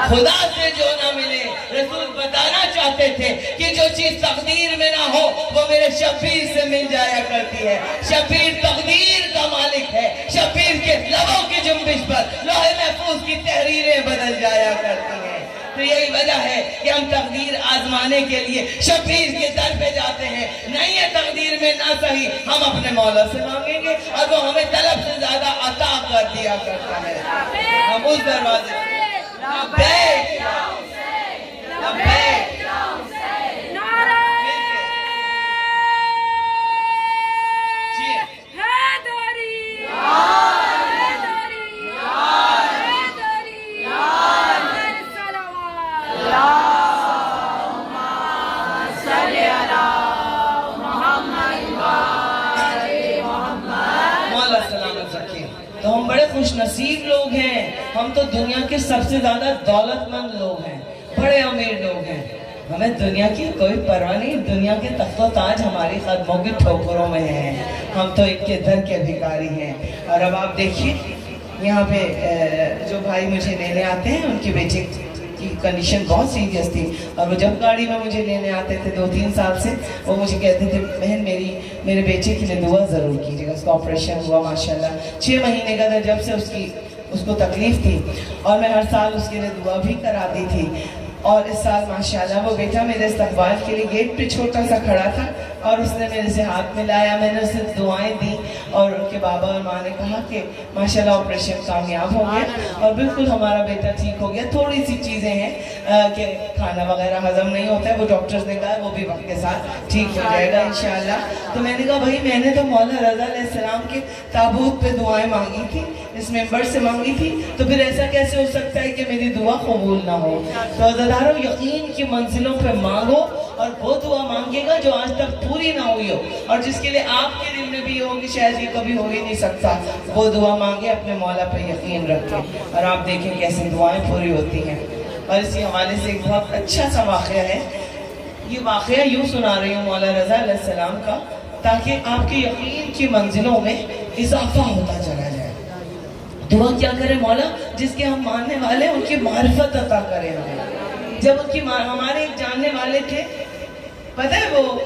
خدا سے جو نہ ملے، رسول بتانا چاہتے تھے کہ جو چیز تقدیر میں نہ ہو وہ میرے شبیر سے مل جایا کرتی ہے۔ شبیر تقدیر کا مالک ہے، شبیر کے لبوں کی جنبش پر لوح محفوظ کی تحریریں بدل جایا کرتی ہیں۔ تو یہی وجہ ہے کہ ہم تقدیر آزمانے کے لیے شبیر کے در پہ جاتے ہیں۔ نہیں ہے تقدیر میں نہ صحیح، ہم اپنے مولا سے مانگیں گے اور وہ ہمیں طلب سے زیادہ عطا کر دیا کرتا ہے۔ ہم اس دروازے لبیک لبیک تو ہم بڑے خوش نصیب لوگ ہیں، ہم تو دنیا کے سب سے زیادہ دولت مند لوگ ہیں، بڑے امیر لوگ ہیں، ہمیں دنیا کی کوئی پرواہ نہیں، دنیا کے تخت و تاج ہماری قدموں کی ٹھوکروں میں ہیں، ہم تو ایک کے در کے بھکاری ہیں۔ اور اب آپ دیکھیے یہاں پہ جو بھائی مجھے لینے آتے ہیں ان کے بیٹے کی کنڈیشن بہت سیریس تھی، اور وہ جب گاڑی میں مجھے لینے آتے تھے 2-3 سال سے، وہ مجھے کہتے تھے بہن میرے بیٹے کے لیے دعا ضرور کیجیے گا، اس کا آپریشن ہوا ماشاءاللہ 6 مہینے کا تھا جب سے اس کو تکلیف تھی، اور میں ہر سال اس کے لیے دعا بھی کراتی تھی۔ اور اس سال ماشاءاللہ وہ بیٹا میرے استقبال کے لیے گیٹ پہ چھوٹا سا کھڑا تھا، اور اس نے میرے سے ہاتھ ملایا، میں نے اسے دعائیں دی، اور ان کے بابا اور ماں نے کہا کہ ماشاءاللہ آپریشن کامیاب ہو گیا اور بالکل ہمارا بیٹا ٹھیک ہو گیا۔ تھوڑی سی چیزیں ہیں کہ کھانا وغیرہ ہضم نہیں ہوتا ہے، وہ ڈاکٹرز نے کہا وہ بھی وقت کے ساتھ ٹھیک ہو جائے گا انشاءاللہ۔ تو میں نے کہا بھائی میں نے تو مولا رضا علیہ السلام کے تابوت پہ دعائیں مانگی تھی، اس ممبر سے مانگی تھی، تو پھر ایسا کیسے ہو سکتا ہے کہ میری دعا قبول نہ ہو؟ تو عزیزانو یقین کی منزلوں پہ مانگو، اور وہ دعا مانگے گا جو آج تک پوری نہ ہوئی ہو، اور جس کے لیے آپ کے دل میں بھی ہو کہ شاید یہ کبھی ہو ہی نہیں سکتا، وہ دعا مانگے، اپنے مولا پہ یقین رکھیں، اور آپ دیکھیں کیسے دعائیں پوری ہوتی ہیں۔ اور اسی حوالے سے ایک بہت اچھا سا واقعہ ہے، یہ واقعہ یوں سنا رہی ہوں مولا رضا علیہ السلام کا، تاکہ آپ کے یقین کی منزلوں میں اضافہ ہوتا چلا جائے۔ دعا کیا کرے مولا؟ جس کے ہم ماننے والے ان کی معرفت عطا کرے ہمیں۔ جب ان کی ہمارے ایک جاننے والے تھے، پتہ ہے وہ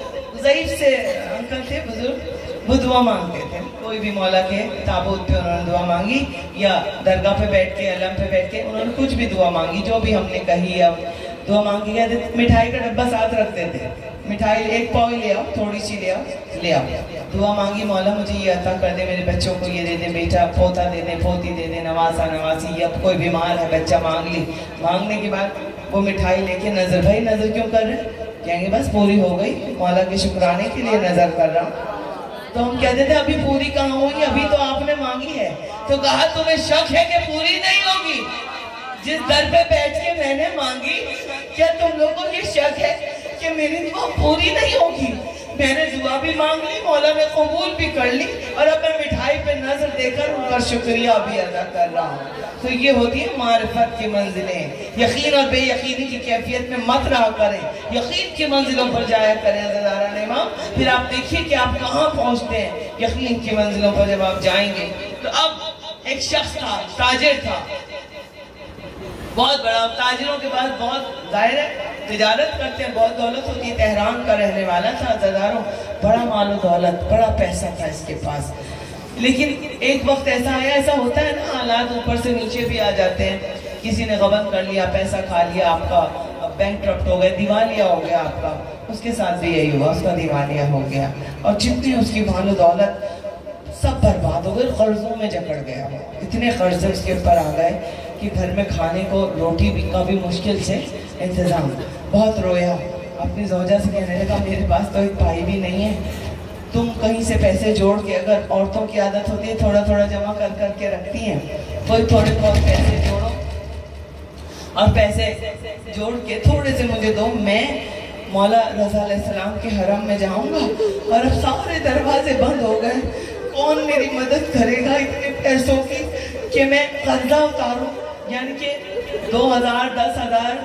ضعیف سے انکل تھے بزرگ، وہ دعا مانگتے تھے، کوئی بھی مولا کے تابوت پہ انہوں نے دعا مانگی، یا درگاہ پہ بیٹھ کے علم پہ بیٹھ کے انہوں نے کچھ بھی دعا مانگی، جو بھی ہم نے کہی اب دعا مانگی گیا، مٹھائی کا ڈبہ ساتھ رکھتے تھے، مٹھائی ایک پاؤ لے آؤ، تھوڑی سی لے آؤ. دعا مانگی مولا مجھے یہ عطا کر دے، میرے بچوں کو یہ دے دے، بیٹا پوتا دے دے، پوتی دے دے، نواسا نواسی. اب کوئی بیمار ہے بچہ مانگ لی. مانگنے کے بعد وہ مٹھائی لے کے نظر، بھائی نظر کیوں کر رہے؟ کہیں گے بس پوری ہو گئی، مولا کے شکرانے کے لیے نظر کر رہا ہوں. تو ہم کہتے تھے ابھی پوری کہاں ہوئی، ابھی تو آپ نے مانگی ہے. تو کہا تمہیں شک ہے کہ پوری نہیں ہوگی؟ جس در پہ بیٹھ کے میں نے مانگی، کیا تم لوگوں کو یہ شک ہے کہ میری دعا پوری نہیں ہوگی؟ میں نے دعا بھی مانگ لی، مولا نے قبول بھی کر لی، اور اب میں مٹھائی پہ نظر دے کر ان کا شکریہ بھی ادا کر رہا ہوں. تو یہ ہوتی ہے معرفت کی منزلیں. یقین اور بے یقینی کی کیفیت میں مت رہا کریں، یقین کی منزلوں پر جایا کریں عزیزان امام. پھر آپ دیکھیے کہ آپ کہاں پہنچتے ہیں یقین کی منزلوں پر جب آپ جائیں گے. تو اب ایک شخص تھا، تاجر تھا، بہت بڑا. تاجروں کے پاس بہت ظاہر ہے تجارت کرتے ہیں، بہت دولت ہوتی ہے. تہران کا رہنے والا تھا عزیزانوں، بڑا مال و دولت، بڑا پیسہ تھا اس کے پاس. لیکن ایک وقت ایسا آیا، ایسا ہوتا ہے نا، حالات اوپر سے نیچے بھی آ جاتے ہیں. کسی نے غبن کر لیا، پیسہ کھا لیا آپ کا، بینک کرپٹ ہو گیا، دیوالیہ ہو گیا آپ کا. اس کے ساتھ بھی یہی ہوا، اس کا دیوالیہ ہو گیا، اور جتنی اس کی مال و دولت سب برباد ہو گئے، قرضوں میں جکڑ گیا. اتنے قرض اس کے اوپر آ گئے کہ گھر میں کھانے کو روٹی بھی کا بھی مشکل سے انتظام. بہت رویا، اپنی زوجہ سے کہنے لگا میرے پاس تو ایک بھائی بھی نہیں ہے، تم کہیں سے پیسے جوڑ کے، اگر عورتوں کی عادت ہوتی ہے تھوڑا تھوڑا جمع کر کے رکھتی ہیں، کوئی تھوڑے بہت پیسے جوڑو اور پیسے جوڑ کے تھوڑے سے مجھے دو، میں مولا رضا علیہ السلام کے حرم میں جاؤں گا. اور اب سارے دروازے بند ہو گئے، کون میری مدد کرے گا اتنے پیسوں کی کہ میں قرضہ اتاروں؟ یعنی کہ 2000 10,000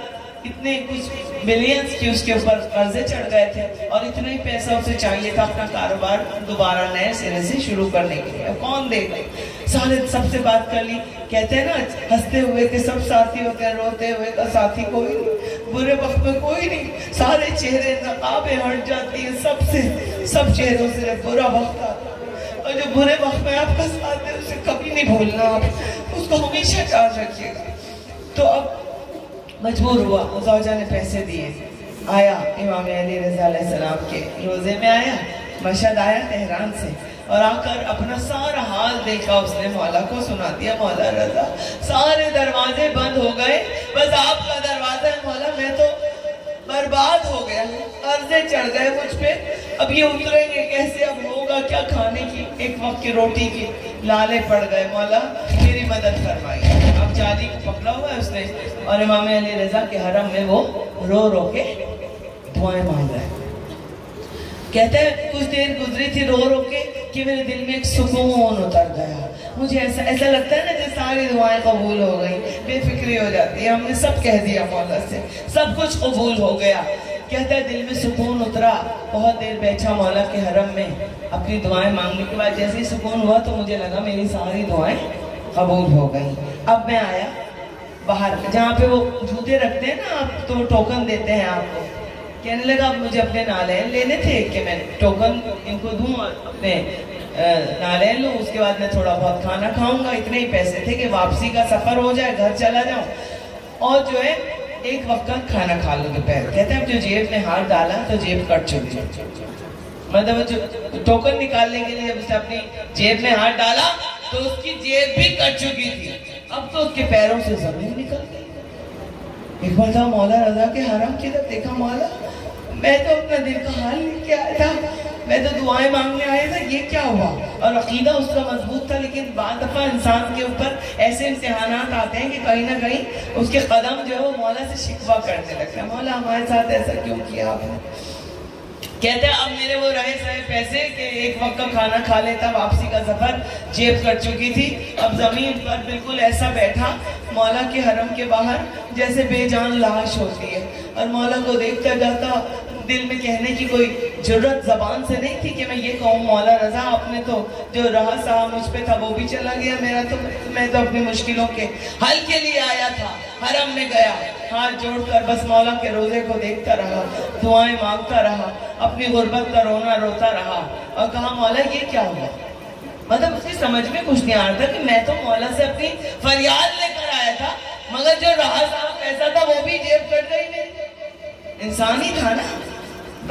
اتنے کچھ ملینز کی اس کے اوپر قرضے چڑھ گئے تھے، اور اتنا ہی پیسہ اسے چاہیے تھا اپنا کاروبار دوبارہ نئے سرے سے شروع کرنے کے لیے. کون دے گا؟ سارے سب سے بات کر لی. کہتے ہیں نا ہنستے ہوئے کہ سب ساتھی ہوتے ہیں، روتے ہوئے کا ساتھی کوئی نہیں، برے وقت میں کوئی نہیں. سارے چہرے نقابیں ہٹ جاتی ہیں سب سے، سب چہروں سے برا وقت آتا ہے. اور جو برے وقت میں آپ کا ساتھ ہے اسے کبھی نہیں بھولنا، آپ اس کو ہمیشہ یاد رکھیے گا. تو اب مجبور ہوا، زوجہ نے پیسے دیے. آیا امام علی رضا علیہ السلام کے روزے میں آیا، مشہد آیا تہران سے، اور آ کر اپنا سارا حال دیکھا. اس نے مولا کو سنا دیا، مولا رضا سارے دروازے بند ہو گئے، بس آپ کا دروازہ ہے مولا، میں تو برباد ہو گیا، قرضے چڑھ گئے مجھ پہ، اب یہ اتریں گے کیسے، اب ہوگا کیا کھانے کی، ایک وقت کی روٹی کی لالے پڑ گئے. مولا میری مدد فرمائیے. اب جالی کو پکڑا ہوا ہے اس نے، اور امام علی رضا کے حرم میں وہ رو رو کے دعائیں مانگ رہے ہیں. کہتے ہیں کچھ دیر گزری تھی رو رو کے کہ میرے دل میں ایک سکون اتر گیا. مجھے ایسا لگتا ہے نا جیسے ساری دعائیں قبول ہو گئی، بے فکری ہو جاتی ہے، ہم نے سب کہہ دیا مولا سے، سب کچھ قبول ہو گیا. کہتا ہے دل میں سکون اترا. بہت دیر بیٹھا مولا کے حرم میں، اپنی دعائیں مانگنے کے بعد جیسے ہی سکون ہوا تو مجھے لگا میری ساری دعائیں قبول ہو گئی. اب میں آیا باہر جہاں پہ وہ جوتے رکھتے ہیں نا آپ، تو وہ ٹوکن دیتے ہیں آپ کو. کہنے لگا اب مجھے اپنے نالین لینے تھے کہ میں ٹوکن ان کو دوں اور اپنے نالین لوں، اس کے بعد میں تھوڑا بہت کھانا کھاؤں گا. اتنے ہی پیسے تھے کہ واپسی کا سفر ہو جائے، گھر چلا جاؤں، اور جو ہے ایک وقت کا کھانا کھا لوں دوپہر. کہتے ہیں جو جیب میں ہاتھ ڈالا تو جیب کٹ چکی، مطلب جو ٹوکن نکالنے کے لیے جب اسے اپنی جیب میں ہاتھ ڈالا تو اس کی جیب بھی کٹ چکی تھی. اب تو اس کے پیروں سے زمین نکل گئی. ایک بار تھا مولا رضا کے حرم کی طرف دیکھا، مولا میں تو اپنا دل کا حال لے کے آیا تھا، میں تو دعائیں مانگنے آیا تھا، یہ کیا ہوا؟ اور عقیدہ اس کا مضبوط تھا. لیکن بعض دفعہ انسان کے اوپر ایسے امتحانات آتے ہیں کہ کہیں نہ کہیں اس کے قدم جو ہے وہ مولا سے شکوہ کرنے لگتا ہے، مولا ہمارے ساتھ ایسا کیوں کیا آپ نے؟ کہتے ہیں اب میرے وہ رہے سہے پیسے کہ ایک وقت کا کھانا کھا لیتا، واپسی کا سفر، جیب کٹ چکی تھی. اب زمین پر بالکل ایسا بیٹھا مولا کے حرم کے باہر جیسے بے جان لاش ہوتی ہے، اور مولا کو دیکھتا جاتا. دل میں کہنے کی کوئی جرت زبان سے نہیں تھی کہ میں یہ کہوں مولا رضا آپ نے تو جو رہا سہا مجھ پہ تھا وہ بھی چلا گیا، میں تو اپنی مشکلوں کے حل کے لیے آیا تھا. حرم میں گیا، ہاتھ جوڑ کر بس مولا کے روزے کو دیکھتا رہا، دعائیں مانگتا رہا، اپنی غربت کا رونا روتا رہا، اور کہا مولا یہ کیا ہوا؟ مطلب اس کی سمجھ میں کچھ نہیں آ رہا تھا کہ میں تو مولا سے اپنی فریاد لے کر آیا تھا، مگر جو رہا سہا پیسہ تھا وہ بھی جیب کٹ گئی میری. انسان ہی تھا نا،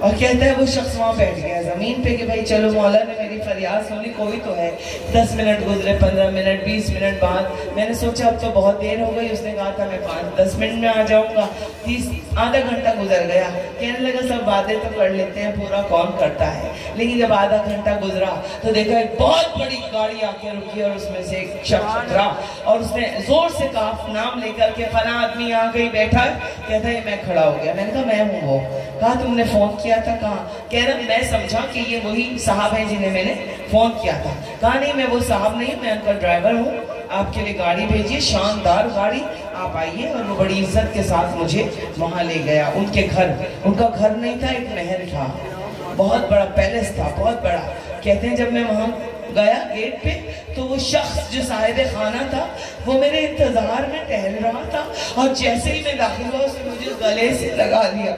اور کہتا ہے وہ شخص وہاں بیٹھ گیا زمین پہ کہ بھائی چلو مولا نے میری فریاد سنی, کوئی تو ہے. 10 منٹ گزرے, 15 منٹ, 20 منٹ بعد میں نے سوچا اب تو بہت دیر ہو گئی. اس نے کہا تھا میں 5-10 منٹ میں آ جاؤں گا. آدھا گھنٹہ گزر گیا. کہنے لگا سب باتیں تو کر لیتے ہیں, پورا کون کرتا ہے. لیکن جب آدھا گھنٹہ گزرا تو دیکھا ایک بہت بڑی گاڑی آ کے رکی اور اس میں سے ایک شخص اترا اور اس نے زور سے کہا نام لے کر کے فلاں آدمی آ گئی بیٹھا ہے. کہتا ہے میں کھڑا ہو گیا. میں نے کہا میں ہوں وہ. کہا تم نے فون کیا تھا؟ کہا. کہہ رہا میں سمجھا کہ یہ وہی صاحب ہیں جنہیں میں نے فون کیا تھا. کہا نہیں میں وہ صاحب نہیں, میں ان کا ڈرائیور ہوں. آپ کے لیے گاڑی بھیجیے, شاندار گاڑی, آپ آئیے. اور وہ بڑی عزت کے ساتھ مجھے وہاں لے گیا. ان کے گھر, ان کا گھر نہیں تھا, ایک محل تھا, بہت بڑا پیلس تھا, بہت بڑا. کہتے ہیں جب میں وہاں گیا گیٹ پہ تو وہ شخص جو صاحب خانہ تھا وہ میرے انتظار میں ٹہل رہا تھا, اور جیسے ہی میں داخل ہوا اس نے مجھے گلے سے لگا لیا,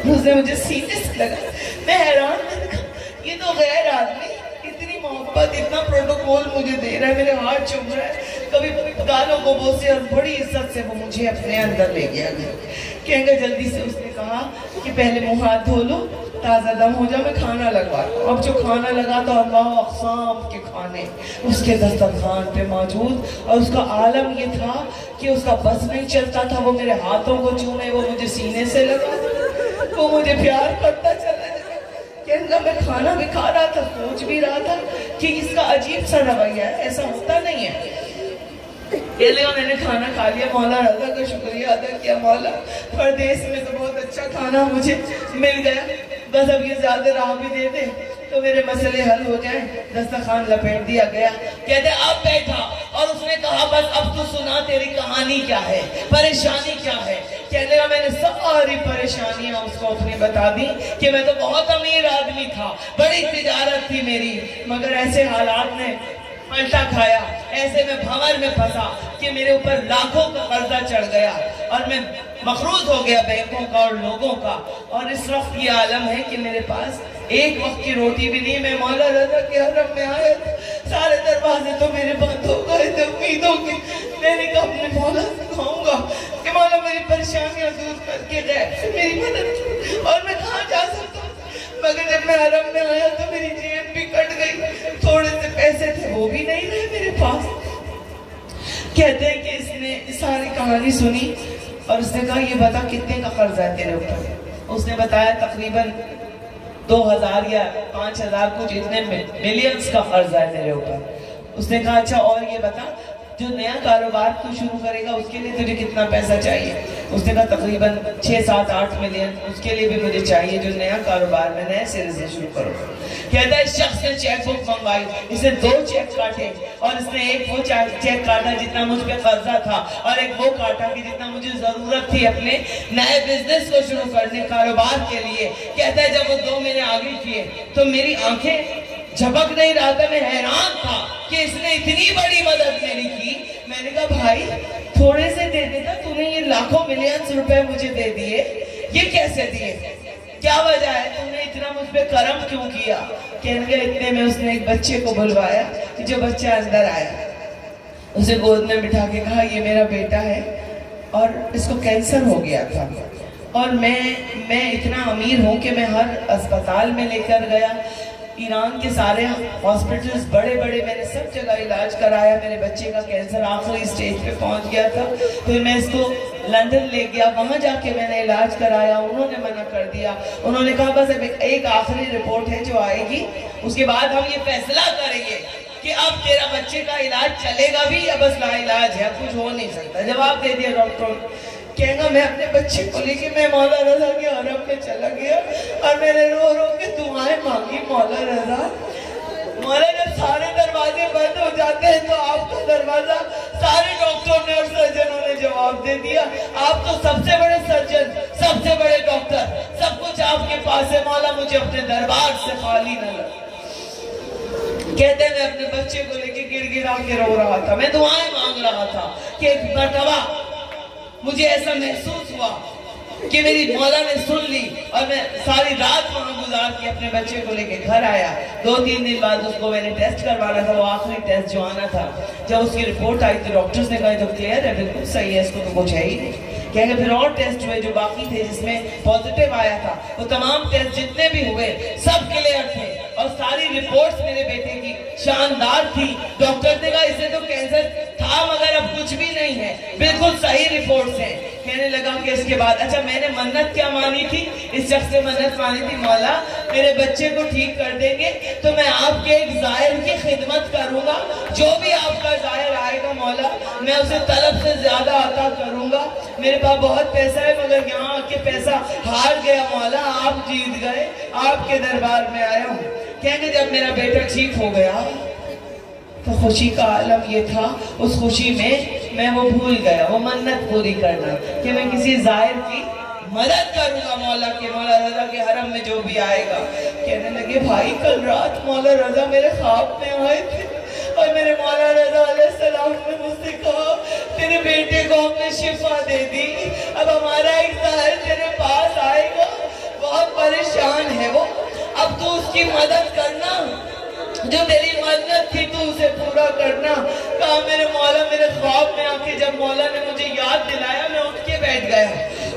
اس نے مجھے سینے سے لگا. میں حیران, میں نے کہا یہ تو غیر آدمی اتنی محبت, اتنا پروٹوکول مجھے دے رہا ہے, میرے ہاتھ چوم رہا ہے, کبھی گالوں کو بوسے, اور بڑی عزت سے وہ مجھے اپنے اندر لے گیا. کہیں گے جلدی سے. اس نے کہا کہ پہلے منہ ہاتھ دھو لو, تازہ دم ہو جا, میں کھانا لگواتا ہوں. اب جو کھانا لگا تو اللہ اقسام کے کھانے اس کے دسترخوان پہ موجود, اور اس کا عالم یہ تھا کہ اس کا بس نہیں چلتا تھا وہ میرے ہاتھوں کو چومے, وہ مجھے سینے سے لگا, وہ مجھے پیار کرتا چلا جائے. کہنے میں کھانا بھی کھا رہا تھا, سوچ بھی رہا تھا کہ اس کا عجیب سا رویہ ہے, ایسا ہوتا نہیں ہے. یہ لگا میں نے کھانا کھا لیا, مولا رضا کا شکریہ ادا کیا, مولا پردیس میں تو بہت اچھا کھانا مجھے مل گیا, بس اب یہ زیادہ راہ بھی دے دے تو میرے مسئلے حل ہو جائیں. دسترخوان لپیٹ دیا گیا. کہتے اب بیٹھا اور اس نے کہا بس اب تو سنا تیری کہانی کیا ہے, پریشانی کیا ہے. کہنے لگا میں نے ساری پریشانیاں اس کو اپنی بتا دی کہ میں تو بہت امیر آدمی تھا, بڑی تجارت تھی میری, مگر ایسے حالات نے پلٹا کھایا, ایسے میں بھنور میں پھنسا کہ میرے اوپر لاکھوں کا قرضہ چڑھ گیا اور میں مقروض ہو گیا بینکوں کا اور لوگوں کا. اور اس وقت یہ عالم ہے کہ میرے پاس ایک وقت کی روٹی بھی نہیں. میں مولا رضا کے حرم میں آیا, سارے دروازے تو میرے بند ہو گئے تھے امیدوں کے. میں نے کہا اپنے مولا سے کہوں گا کہ مولا میری پریشانیاں دور کر کے غیب سے میری مدد, اور میں کہاں جا سکتا ہوں. مگر جب میں حرم میں آیا تو میری جیب بھی کٹ گئی, تھوڑے سے پیسے تھے وہ بھی نہیں رہے میرے پاس. کہتے ہیں کہ اس نے ساری کہانی سنی اور اس نے کہا یہ بتا کتنے کا قرض ہے تیرے اوپر. اس نے بتایا تقریباً 2000 یا 5000 کچھ اتنے ملینز کا قرض ہے تیرے اوپر. اس نے کہا اچھا اور یہ بتا جو نیا کاروبار تو شروع کرے گا اس کے لیے تجھے کتنا پیسہ چاہیے. اس نے کہا تقریباً 6-7-8 ملین اس کے لیے بھی مجھے چاہیے جو نیا کاروبار میں نئے سرے سے شروع کرو. کہتا ہے اس شخص نے چیک بک منگوائی, اس نے 2 چیک کاٹے, اور اس نے ایک وہ چیک کاٹا جتنا مجھ پہ قرضہ تھا, اور ایک وہ کاٹا کہ جتنا مجھے ضرورت تھی اپنے نئے بزنس کو شروع کرنے, کاروبار کے لیے. کہتا ہے جب وہ 2 میں نے آگے کیے تو میری آنکھیں جھپک نہیں رہا تھا, میں حیران تھا کہ اس نے اتنی بڑی مدد میری کی. میں نے کہا بھائی تھوڑے سے دے دیتا, تو نے یہ لاکھوں ملینز روپے مجھے دے دیے, یہ کیسے دیے, کیا وجہ ہے, تم نے اتنا مجھ پہ کرم کیوں کیا. کہنے لگا اتنے میں اس نے ایک بچے کو بلوایا, جو بچہ اندر آیا اسے گود میں بٹھا کے کہا یہ میرا بیٹا ہے اور اس کو کینسر ہو گیا تھا, اور میں اتنا امیر ہوں کہ میں ہر اسپتال میں لے کر گیا, ایران کے سارے ہاسپٹلز بڑے بڑے میں نے سب جگہ علاج کرایا. میرے بچے کا کینسر آخری سٹیج پہ پہنچ گیا تھا, پھر میں اس کو لندن لے گیا, وہاں جا کے میں نے علاج کرایا, انہوں نے منع کر دیا. انہوں نے کہا بس ایک آخری رپورٹ ہے جو آئے گی, اس کے بعد ہم یہ فیصلہ کریں گے کہ اب تیرا بچے کا علاج چلے گا بھی یا بس لا علاج ہے, کچھ ہو نہیں سکتا. جواب دے دیا ڈاکٹر نے. کہنا میں اپنے بچے کو لے کے میں مولا رضا کے حرم میں چلا گیا اور میں نے رو رو کے دعائیں مانگی. مولا رضا, مولا جب سارے دروازے بند ہو جاتے ہیں تو آپ کا دروازہ سارے ڈاکٹروں نے اور سرجنوں نے جواب دے دیا. آپ تو سب سے بڑے سرجن, سب سے بڑے ڈاکٹر, سب کچھ آپ کے پاس ہے. مولا مجھے اپنے دربار سے خالی نہ لگا. کہتے ہیں میں اپنے بچے کو لے کے گر گرا کے رو رہا تھا, میں دعائیں مانگ رہا تھا کہ ایک مرتبہ مجھے ایسا محسوس ہوا کہ میری مولا نے سن لی, اور میں ساری رات وہاں گزار کے اپنے بچے کو لے کے گھر آیا. 2-3 دن بعد اس کو میں نے ٹیسٹ کروانا تھا, وہ آخری ٹیسٹ جو آنا تھا. جب اس کی رپورٹ آئی تو ڈاکٹرز نے کہا تو کلیئر ہے, بالکل صحیح ہے, اس کو تو کچھ ہے ہی نہیں. کہیں گے پھر اور ٹیسٹ ہوئے جو باقی تھے جس میں پوزیٹیو آیا تھا، وہ تمام ٹیسٹ جتنے بھی ہوئے سب کلیئر تھے اور ساری رپورٹس میرے بیٹے کی شاندار تھی. ڈاکٹر نے کہا اسے تو کینسر تھا مگر اب کچھ بھی نہیں ہے، بالکل صحیح رپورٹس ہیں. کہنے لگا کہ اس کے بعد اچھا میں نے منت کیا مانی تھی؟ اس شخص سے منت مانی تھی مولا میرے بچے کو ٹھیک کر دیں گے تو میں آپ کے ایک زائر کی خدمت کروں گا، جو بھی آپ کا زائر آئے گا مولا میں اسے طلب سے زیادہ عطا کروں گا. میرے پاس بہت پیسہ ہے مگر یہاں آ کے پیسہ ہار گیا مولا، آپ جیت گئے، آپ کے دربار میں آیا ہوں. کہیں گے جب میرا بیٹا ٹھیک ہو گیا تو خوشی کا عالم یہ تھا، اس خوشی میں وہ بھول گیا وہ منت پوری کرنا کہ میں کسی زائر کی مدد کروں گا مولا کے مولا رضا کے حرم میں جو بھی آئے گا. کہنے لگے بھائی کل رات مولا رضا میرے خواب میں آئے تھے اور میرے مولا رضا علیہ السلام نے مجھ سے کہا تیرے بیٹے کو ہم نے شفا دے دی، اب ہمارا ایک زائر تیرے پاس آئے گا، بہت پریشان ہے وہ، اب تو اس کی مدد کرنا، جو تیری منت تھی تو اسے پورا کرنا. کہا میرے مولا میرے خواب میں آ کے جب مولا نے مجھے یاد دلایا میں اٹھ کے بیٹھ گیا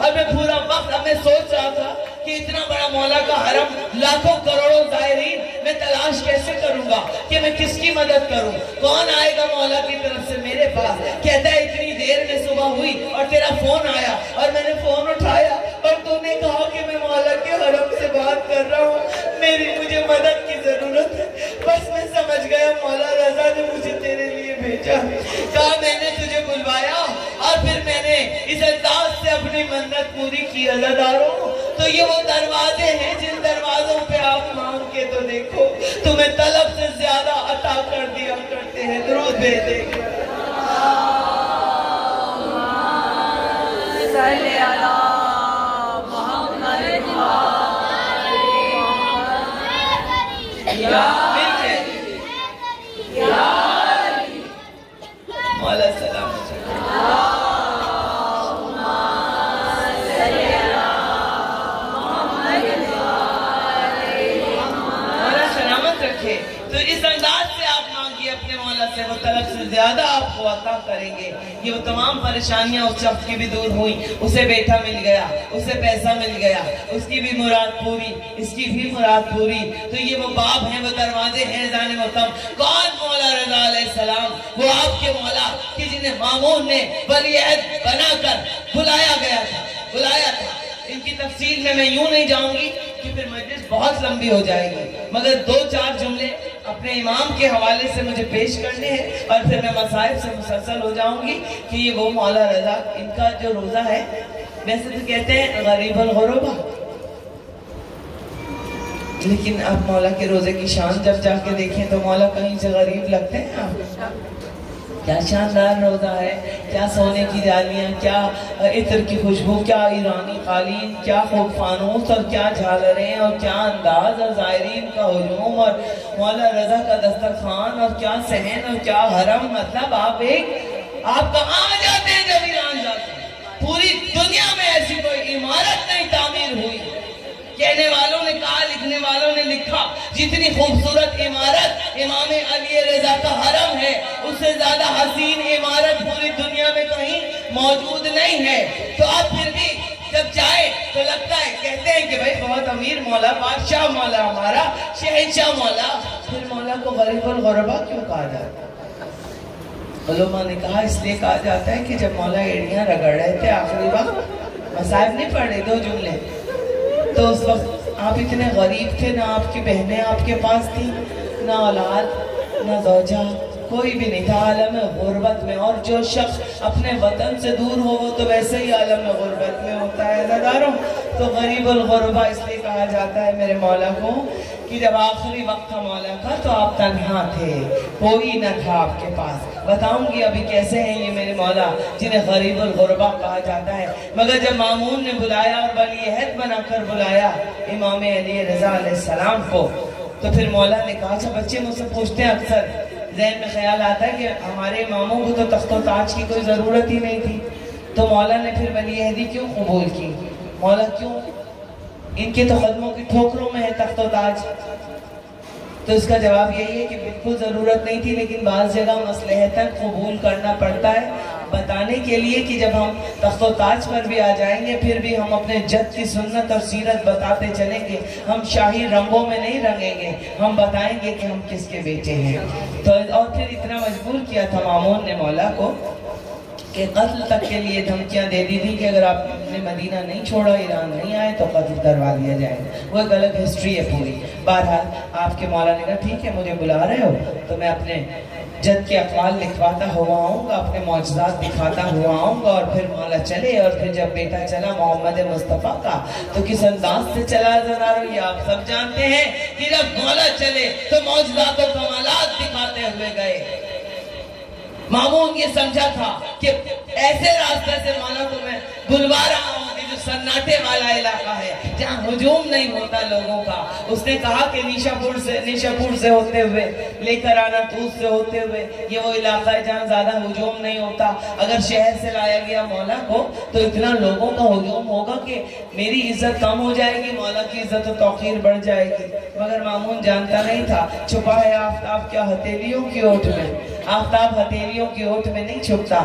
اور میں پورا وقت اب میں سوچ رہا تھا کہ اتنا بڑا مولا کا حرم، لاکھوں کروڑوں زائرین، میں تلاش کیسے کروں گا کہ میں کس کی مدد کروں، کون آئے گا مولا کی طرف سے میرے پاس. کہتا ہے اتنی دیر میں صبح ہوئی اور تیرا فون آیا اور میں نے فون اٹھایا اور تو نے کہا کہ میں مولا کے حرم سے بات کر رہا ہوں، مجھے مدد کی ضرورت ہے. بس میں سمجھ گیا مولا رضا نے مجھے تیرے لیے بھیجا. کہا میں نے تجھے بلوایا اور پھر میں نے اس انداز سے اپنی منت پوری کی. عزاداروں تو یہ وہ دروازے ہیں جن دروازوں پہ آپ مانگ کے تو دیکھو تمہیں طلب سے زیادہ عطا کر دیا کرتے ہیں. درود بھیجے مولا سلام رکھے. تو اس انداز سے آپ مانگیے اپنے مولا سے، وہ طلب سے زیادہ آپ کو عطا کریں گے. یہ وہ تمام پریشانیاں اس شخص کی بھی دور ہوئی، اسے بیٹا مل گیا، اسے پیسہ مل گیا، اس کی بھی مراد پوری، اس کی بھی مراد پوری. تو یہ وہ باب ہیں، وہ دروازے ہیں زان محتم. کون؟ مولا رضا علیہ السلام، وہ آپ کے مولا کہ جنہیں مامون نے ولی عہد بنا کر بلایا تھا. ان کی تفصیل میں یوں نہیں جاؤں گی کہ پھر مجلس بہت لمبی ہو جائے گی، مگر 2-4 جملے اپنے امام کے حوالے سے مجھے پیش کرنے ہیں اور پھر میں مصائب سے مسلسل ہو جاؤں گی کہ یہ وہ مولا رضا، ان کا جو روزہ ہے ویسے تو کہتے ہیں غریب الغربا، لیکن اب مولا کے روزے کی شان جب جا کے دیکھیں تو مولا کہیں سے غریب لگتے ہیں. آپ کیا شاندار روزہ ہے، کیا سونے کی جالیاں، کیا عطر کی خوشبو، کیا ایرانی قالین، کیا خوب فانوس اور کیا جھالریں اور کیا انداز اور زائرین کا ہجوم اور مولا رضا کا دسترخوان اور کیا صحن اور کیا حرم. مطلب آپ کہاں جاتے ہیں جب ایران جاتے ہیں؟ پوری دنیا میں ایسی کوئی عمارت نہیں تعمیر ہوئی. کہنے والوں نے کہا، لکھنے والوں نے لکھا، جتنی خوبصورت عمارت امام علی رضا کا حرم ہے اس سے زیادہ حسین عمارت پوری دنیا میں کہیں موجود نہیں ہے. تو آپ پھر بھی جب جائے تو لگتا ہے، کہتے ہیں کہ بھائی بہت امیر مولا، بادشاہ مولا ہمارا، شہنشاہ مولا. پھر مولا کو غریب الغربا کیوں کہا جاتا ہے؟ علماء نے کہا اس لیے کہا جاتا ہے کہ جب مولا ایڑیاں رگڑ رہے تھے آخری وقت، مصائب نہیں پڑھ رہے 2 جملے، تو اس وقت آپ اتنے غریب تھے، نہ آپ کی بہنیں آپ کے پاس تھی، نہ اولاد، نہ زوجہ، کوئی بھی نہیں تھا عالم غربت میں. اور جو شخص اپنے وطن سے دور ہو وہ تو ویسے ہی عالم غربت میں ہوتا ہے. عزاداروں تو غریب الغربا اس لیے کہا جاتا ہے میرے مولا کو کہ جب آخری وقت تھا مولا کا تو آپ تنہا تھے، کوئی نہ تھا آپ کے پاس. بتاؤں گی ابھی کیسے ہیں یہ میرے مولا جنہیں غریب الغربا کہا جاتا ہے. مگر جب مامون نے بلایا اور ولی عہد بنا کر بلایا امام علی رضا علیہ السلام کو، تو پھر مولا نے کہا، اچھا بچے مجھ سے پوچھتے ہیں، اکثر ذہن میں خیال آتا ہے کہ ہمارے اماموں کو تو تخت و تاج کی کوئی ضرورت ہی نہیں تھی، تو مولا نے پھر ولی عہدی کیوں قبول کی؟ مولا کیوں؟ ان کے تو قدموں کی ٹھوکروں میں ہے تخت و تاج. تو اس کا جواب یہی ہے کہ بالکل ضرورت نہیں تھی، لیکن بعض جگہ مصلحتاً قبول کرنا پڑتا ہے. بتانے کے لیے کہ جب ہم تخت و تاج پر بھی آ جائیں گے پھر بھی ہم اپنے جد کی سنت اور سیرت بتاتے چلیں گے. ہم شاہی رنگوں میں نہیں رنگیں گے, ہم بتائیں گے کہ ہم کس کے بیٹے ہیں. تو اور پھر اتنا مجبور کیا تھا مامون نے مولا کو کہ قتل تک کے لیے دھمکیاں دے دی تھی کہ اگر آپ نے مدینہ نہیں چھوڑا, ایران نہیں آئے تو قتل کروا دیا جائے گا. وہ ایک الگ ہسٹری ہے پوری. بہرحال آپ کے مولا نے کہا ٹھیک ہے مجھے بلا رہے ہو تو میں اپنے جد کے اقوال لکھواتا ہوا آؤں گا, اپنے معجزات دکھاتا ہوا آؤں گا. اور پھر مولا چلے, اور پھر جب بیٹا چلا محمد مصطفیٰ کا تو کس انداز سے چلا ذرا یہ آپ سب جانتے ہیں کہ جب مولا چلے تو معجزات و کمالات دکھاتے ہوئے گئے. مامون یہ سمجھا تھا کہ ایسے راستے سے مولا کو میں بلوا رہا ہوں کہ جو سناٹے والا علاقہ ہے, جہاں ہجوم نہیں ہوتا لوگوں کا. اس نے کہا کہ نیشاپور سے ہوتے ہوئے لے کر آنا, توس سے ہوتے ہوئے, یہ وہ علاقہ ہے جہاں زیادہ ہجوم نہیں ہوتا. اگر شہر سے لایا گیا مولا کو تو اتنا لوگوں کا ہجوم ہوگا کہ میری عزت کم ہو جائے گی, مولا کی عزت و توقیر بڑھ جائے گی. مگر مامون جانتا نہیں تھا چھپا ہے آفتاب کیا ہتھیلیوں کی اوٹ میں, آفتاب ہتھیلیوں کی اوٹ میں نہیں چھپتا.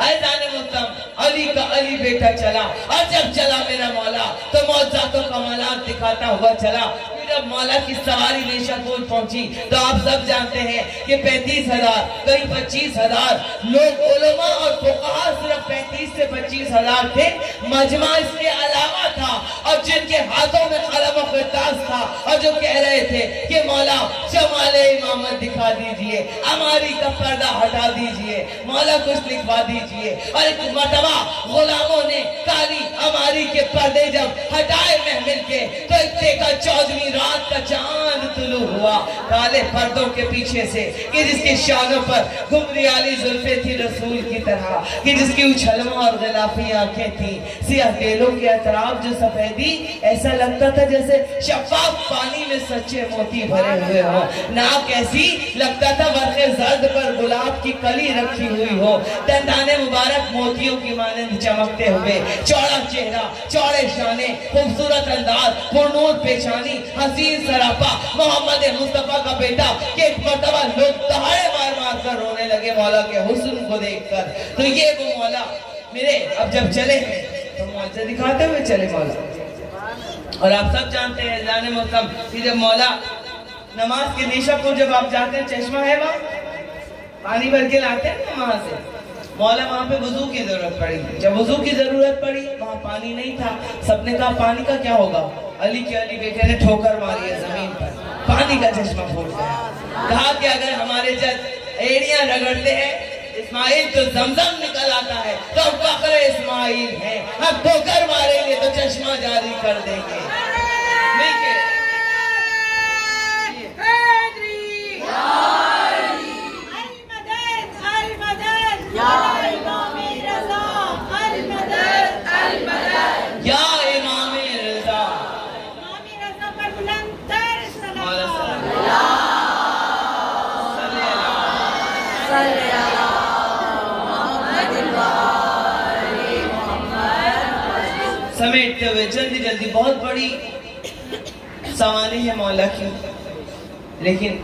ایزان مقدم علی کا علی بیٹا چلا, اور جب چلا میرا مولا تو معجزات و کمالات دکھاتا ہوا چلا. جب مولا کی سواری نیشاپور پہنچی تو آپ سب جانتے ہیں کہ 35,000 کئی 25,000 لوگ علماء اور فقہاء صرف 35 سے 25,000 تھے. مجمع اس کے علاوہ تھا, اور جن کے ہاتھوں میں قلم و خطاز تھا, اور جو کہہ رہے تھے کہ مولا شمال امامت دکھا دیجئے, اماری کا پردہ ہٹا دیجئے, مولا کچھ لکھوا دیجئے. اور ایک مرتبہ غلاموں نے کالی اماری کے پردے جب ہٹائے محمل کے تو ایک دیکھا 14ویں رات کا چاند طلوع ہوا کالے پردوں کے پیچھے سے, کہ جس کے شانوں پر گمری علی زلفیں تھی رسول کی طرح, کہ جس کی اچھلوں اور غلافی آنکھیں تھیں, سیاہ دیلوں کے اطراف جو سفیدی, ایسا لگتا تھا جیسے شفاف پانی میں سچے موتی بھرے ہوئے ہو. ناک ایسی لگتا تھا ورق زرد پر گلاب کی کلی رکھی ہوئی ہو. دندان مبارک موتیوں کی مانند چمکتے ہوئے, چوڑا چہرہ, چوڑے شانے, خوبصورت انداز, پرنور پیشانی, حسین سراپا محمد مصطفیٰ کا بیٹا, کہ ایک مرتبہ لوگ دہاڑے مار مار کر رونے لگے مولا کے حسن کو دیکھ کر. تو یہ وہ مولا میرے اب جب چلے ہیں تو معجزے دکھاتے ہوئے چلے مولا. اور آپ سب جانتے ہیں اعلان محترم کہ جب مولا نماز کے نیشاپور جب آپ جاتے ہیں چشمہ ہے وہاں, پانی بھر کے لاتے ہیں وہاں سے. مولا وہاں پہ وضو کی ضرورت پڑی. جب وضو کی ضرورت پڑی وہاں پانی نہیں تھا. سب نے کہا پانی کا کیا ہوگا؟ علی کے علی بیٹے نے ٹھوکر ماری ہے زمین پر, پانی کا چشمہ پھوٹ گیا. کہا کہ اگر ہمارے جد ایڑیاں رگڑتے ہیں اسماعیل تو زمزم نکل آتا ہے تو فخر اسماعیل ہے, ہم ٹھوکر ماریں گے تو چشمہ جاری کر دیں گے. سمیٹتے ہوئے جلدی جلدی, بہت بڑی سوانی ہے مولا کی, لیکن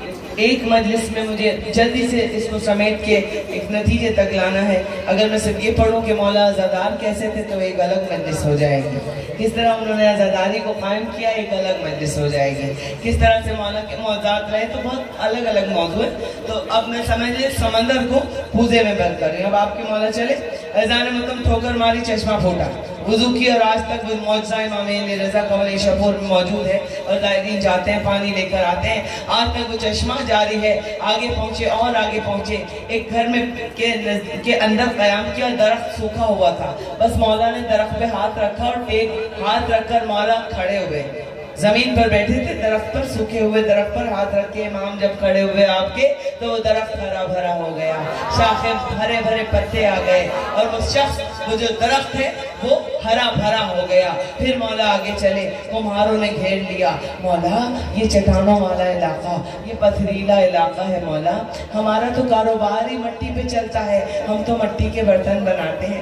ایک مجلس میں مجھے جلدی سے اس کو سمیٹ کے ایک نتیجے تک لانا ہے. اگر میں صرف یہ پڑھوں کہ مولا عزادار کیسے تھے تو ایک الگ مجلس ہو جائے گی. کس طرح انہوں نے عزاداری کو قائم کیا ایک الگ مجلس ہو جائے گی. کس طرح سے مولا کے معجزات رہے تو بہت الگ الگ موضوع ہے. تو اب میں سمجھے سمندر کو پوزے میں بند کر رہی ہوں. اب آپ کے مولا چلے, اذان مطلب ٹھوکر ماری, چشمہ پھوٹا, وضو کی, اور آج تک وہ معجزہ امامین رضا کا نیشاپور میں موجود ہے. اور زائرین جاتے ہیں پانی لے کر آتے ہیں, آج تک وہ چشمہ جاری ہے. آگے پہنچے اور آگے پہنچے, ایک گھر میں کے اندر قیام کیا, درخت سوکھا ہوا تھا. بس مولا نے درخت پہ ہاتھ رکھا اور ایک ہاتھ رکھ کر مولا کھڑے ہوئے. زمین پر بیٹھے تھے, درخت پر, سوکھے ہوئے درخت پر ہاتھ رکھ کے امام جب کھڑے ہوئے آپ کے تو وہ درخت ہرا بھرا ہو گیا, شاخیں ہرے بھرے پتے آ گئے, اور وہ شخص, وہ جو درخت ہے وہ ہرا بھرا ہو گیا. پھر مولا آگے چلے, کمہاروں نے گھیر لیا. مولا یہ چٹانوں والا علاقہ, یہ پتھریلا علاقہ ہے مولا, ہمارا تو کاروبار ہی مٹی پہ چلتا ہے, ہم تو مٹی کے برتن بناتے ہیں.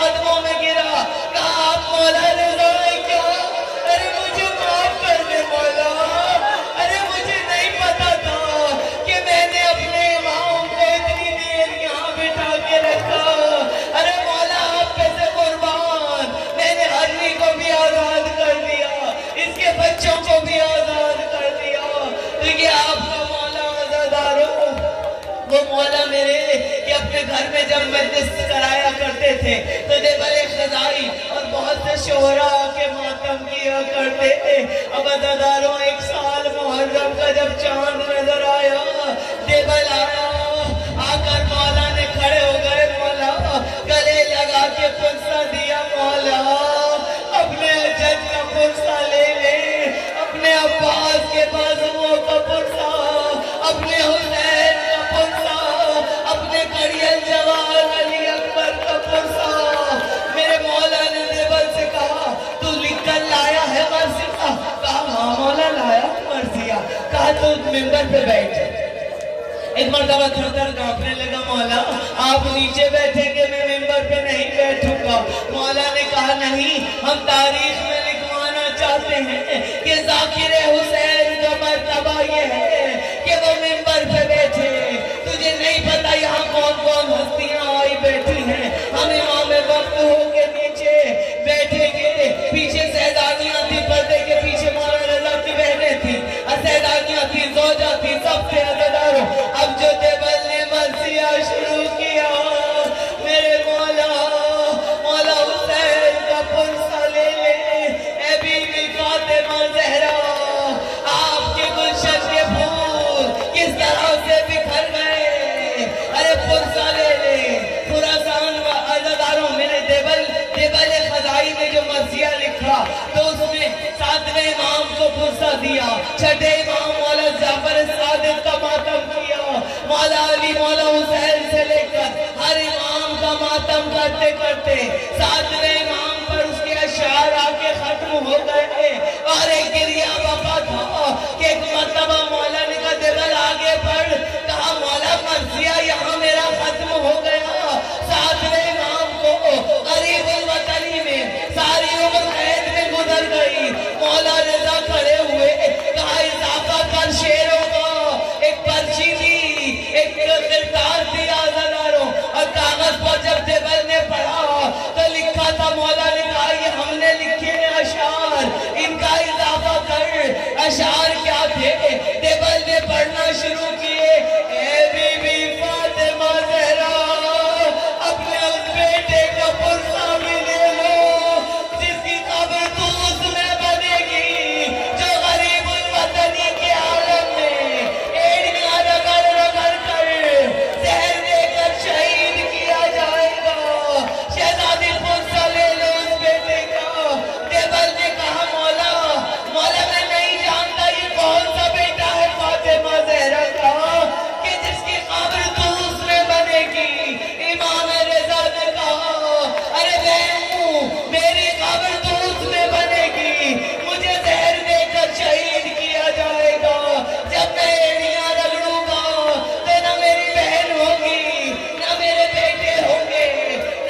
قدموں میں گرا، کہا آپ مولا رضا ہیں کیا؟ ارے مجھے معاف کر دے مولا، ارے مجھے نہیں پتا تھا کہ میں نے اپنے امام کو اتنی دیر یہاں بٹھا کے رکھا، ارے مولا آپ پہ سے قربان، میں نے ہرنی کو بھی آزاد کر دیا، اس کے بچوں کو بھی آزاد کر دیا، تو یہ آپ کا مولا عزاداروں، وہ مولا میرے کہ اپنے گھر میں جب مجلس کرایا کرتے تھے تو دیبل خزائی اور بہت سے شہراء کے ماتم کیا کرتے تھے۔ اب عزاداروں ایک سال محرم کا جب چاند نظر آیا، دیبل آیا، آ کر مولا نے کھڑے ہو گئے، مولا گلے لگا کے پرسہ دیا، مولا اپنے اجد کا پرسہ لے لے، اپنے عباس کے بازوؤں کا پرسہ، اپنے حسین کا پرسہ، اپنے کڑیل جوان علی اکبر کا پرسہ۔ میرے مولا نے دیبل سے کہا تو لکھ کر لایا ہے مرثیہ؟ کہا ہاں مولا لایا مرثیہ۔ کہا تو ممبر پہ بیٹھ جائے۔ ایک مرتبہ تھر تھر کانپنے لگا، مولا آپ نیچے بیٹھیں گے، میں ممبر پہ نہیں بیٹھوں گا۔ مولا نے کہا نہیں، ہم تاریخ میں لکھوانا چاہتے ہیں کہ ذاکر حسین کا مرتبہ یہ ہے کہ وہ ممبر پہ بیٹھے۔ تجھے نہیں پتا یہاں کون کون ہستیاں آئی بیٹھی ہیں، ہم امام وقت ہو کے نیچے بیٹھیں گے، پیچھے سیدانیاں تھی، پردے کے پیچھے مولا رضا کی بہنیں تھی، سیدانیاں تھی، زوجہ تھی، سب تھے عزاداروں۔ اب جو دیبل نے مرثیہ شروع کیا، میرے مولا حسین کا پرسہ لے لے، اے بی بی فاطمہ زہرا، آپ کے گلشن کے پھول کس طرح سے بکھر گئے، ارے پرسہ لے لے۔ خراسان و عزاداروں، میرے دیبل خزائی نے جو مرثیہ لکھا تو اس میں 7ویں امام کو پرسہ دیا، 6ٹھے امام مولا جعفر صادق کا ماتم کیا، مولا علی مولا حسین سے لے کر ہر امام کا ماتم کرتے کرتے 7ویں امام پر اس کے اشعار آ کے ختم ہو گئے، اور ایک گریہ بپا تھا کہ ایک مرتبہ مولا نے کہا دیبل آگے پڑھ، کہا مولا مرثیہ یہاں میرا ختم ہو گیا۔ 7ویں امام کو غریب الوطنی میں ساری عمر قید میں گزر گئی، مولا رضا کھڑے ہوئے، کہا اضافہ کر شیروں کا، ایک پرچی دی، ایک کرتار دیا عزاداروں، اور کاغذ پر جب دیبل نے پڑھا تو لکھا تھا، مولا نے کہا یہ ہم نے لکھے اشعار، ان کا اضافہ کر۔ اشعار کیا تھے؟ دیبل نے پڑھنا شروع کیے، اے بی بی فاطمہ زہرا، اپنے اس بیٹے کا پرسہ بھی لے لو جس کی قبر تو اس میں بنے گی، جو غریب الوطنی کے عالم میں ایڑیاں رگڑ رگڑ کر زہر دے کر شہید کیا جائے گا۔ شہزادی پرسہ لے لو اس بیٹے کا۔ دیبل نے کہا مولا میں نہیں جانتا یہ کون سا بیٹا ہے فاطمہ زہرا کا کہ جس کی قبر تو اس میں بنے گی۔ امام رضا نے کہا ارے میں ہوں، میری قبر تو اس میں بنے گی، مجھے زہر دے کر شہید کیا جائے گا۔ جب میں ایڑیاں رگڑوں گا تو نہ میری بہن ہوگی، نہ میرے بیٹے ہوں گے،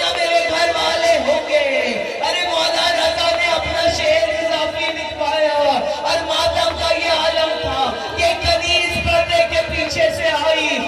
نہ میرے گھر والے ہوں گے۔ ارے مولا رضا نے اپنا شعر اضافی لکھوایا، اور ماتم کا یہ عالم تھا کہ کنیز پردے کے پیچھے سے آئی،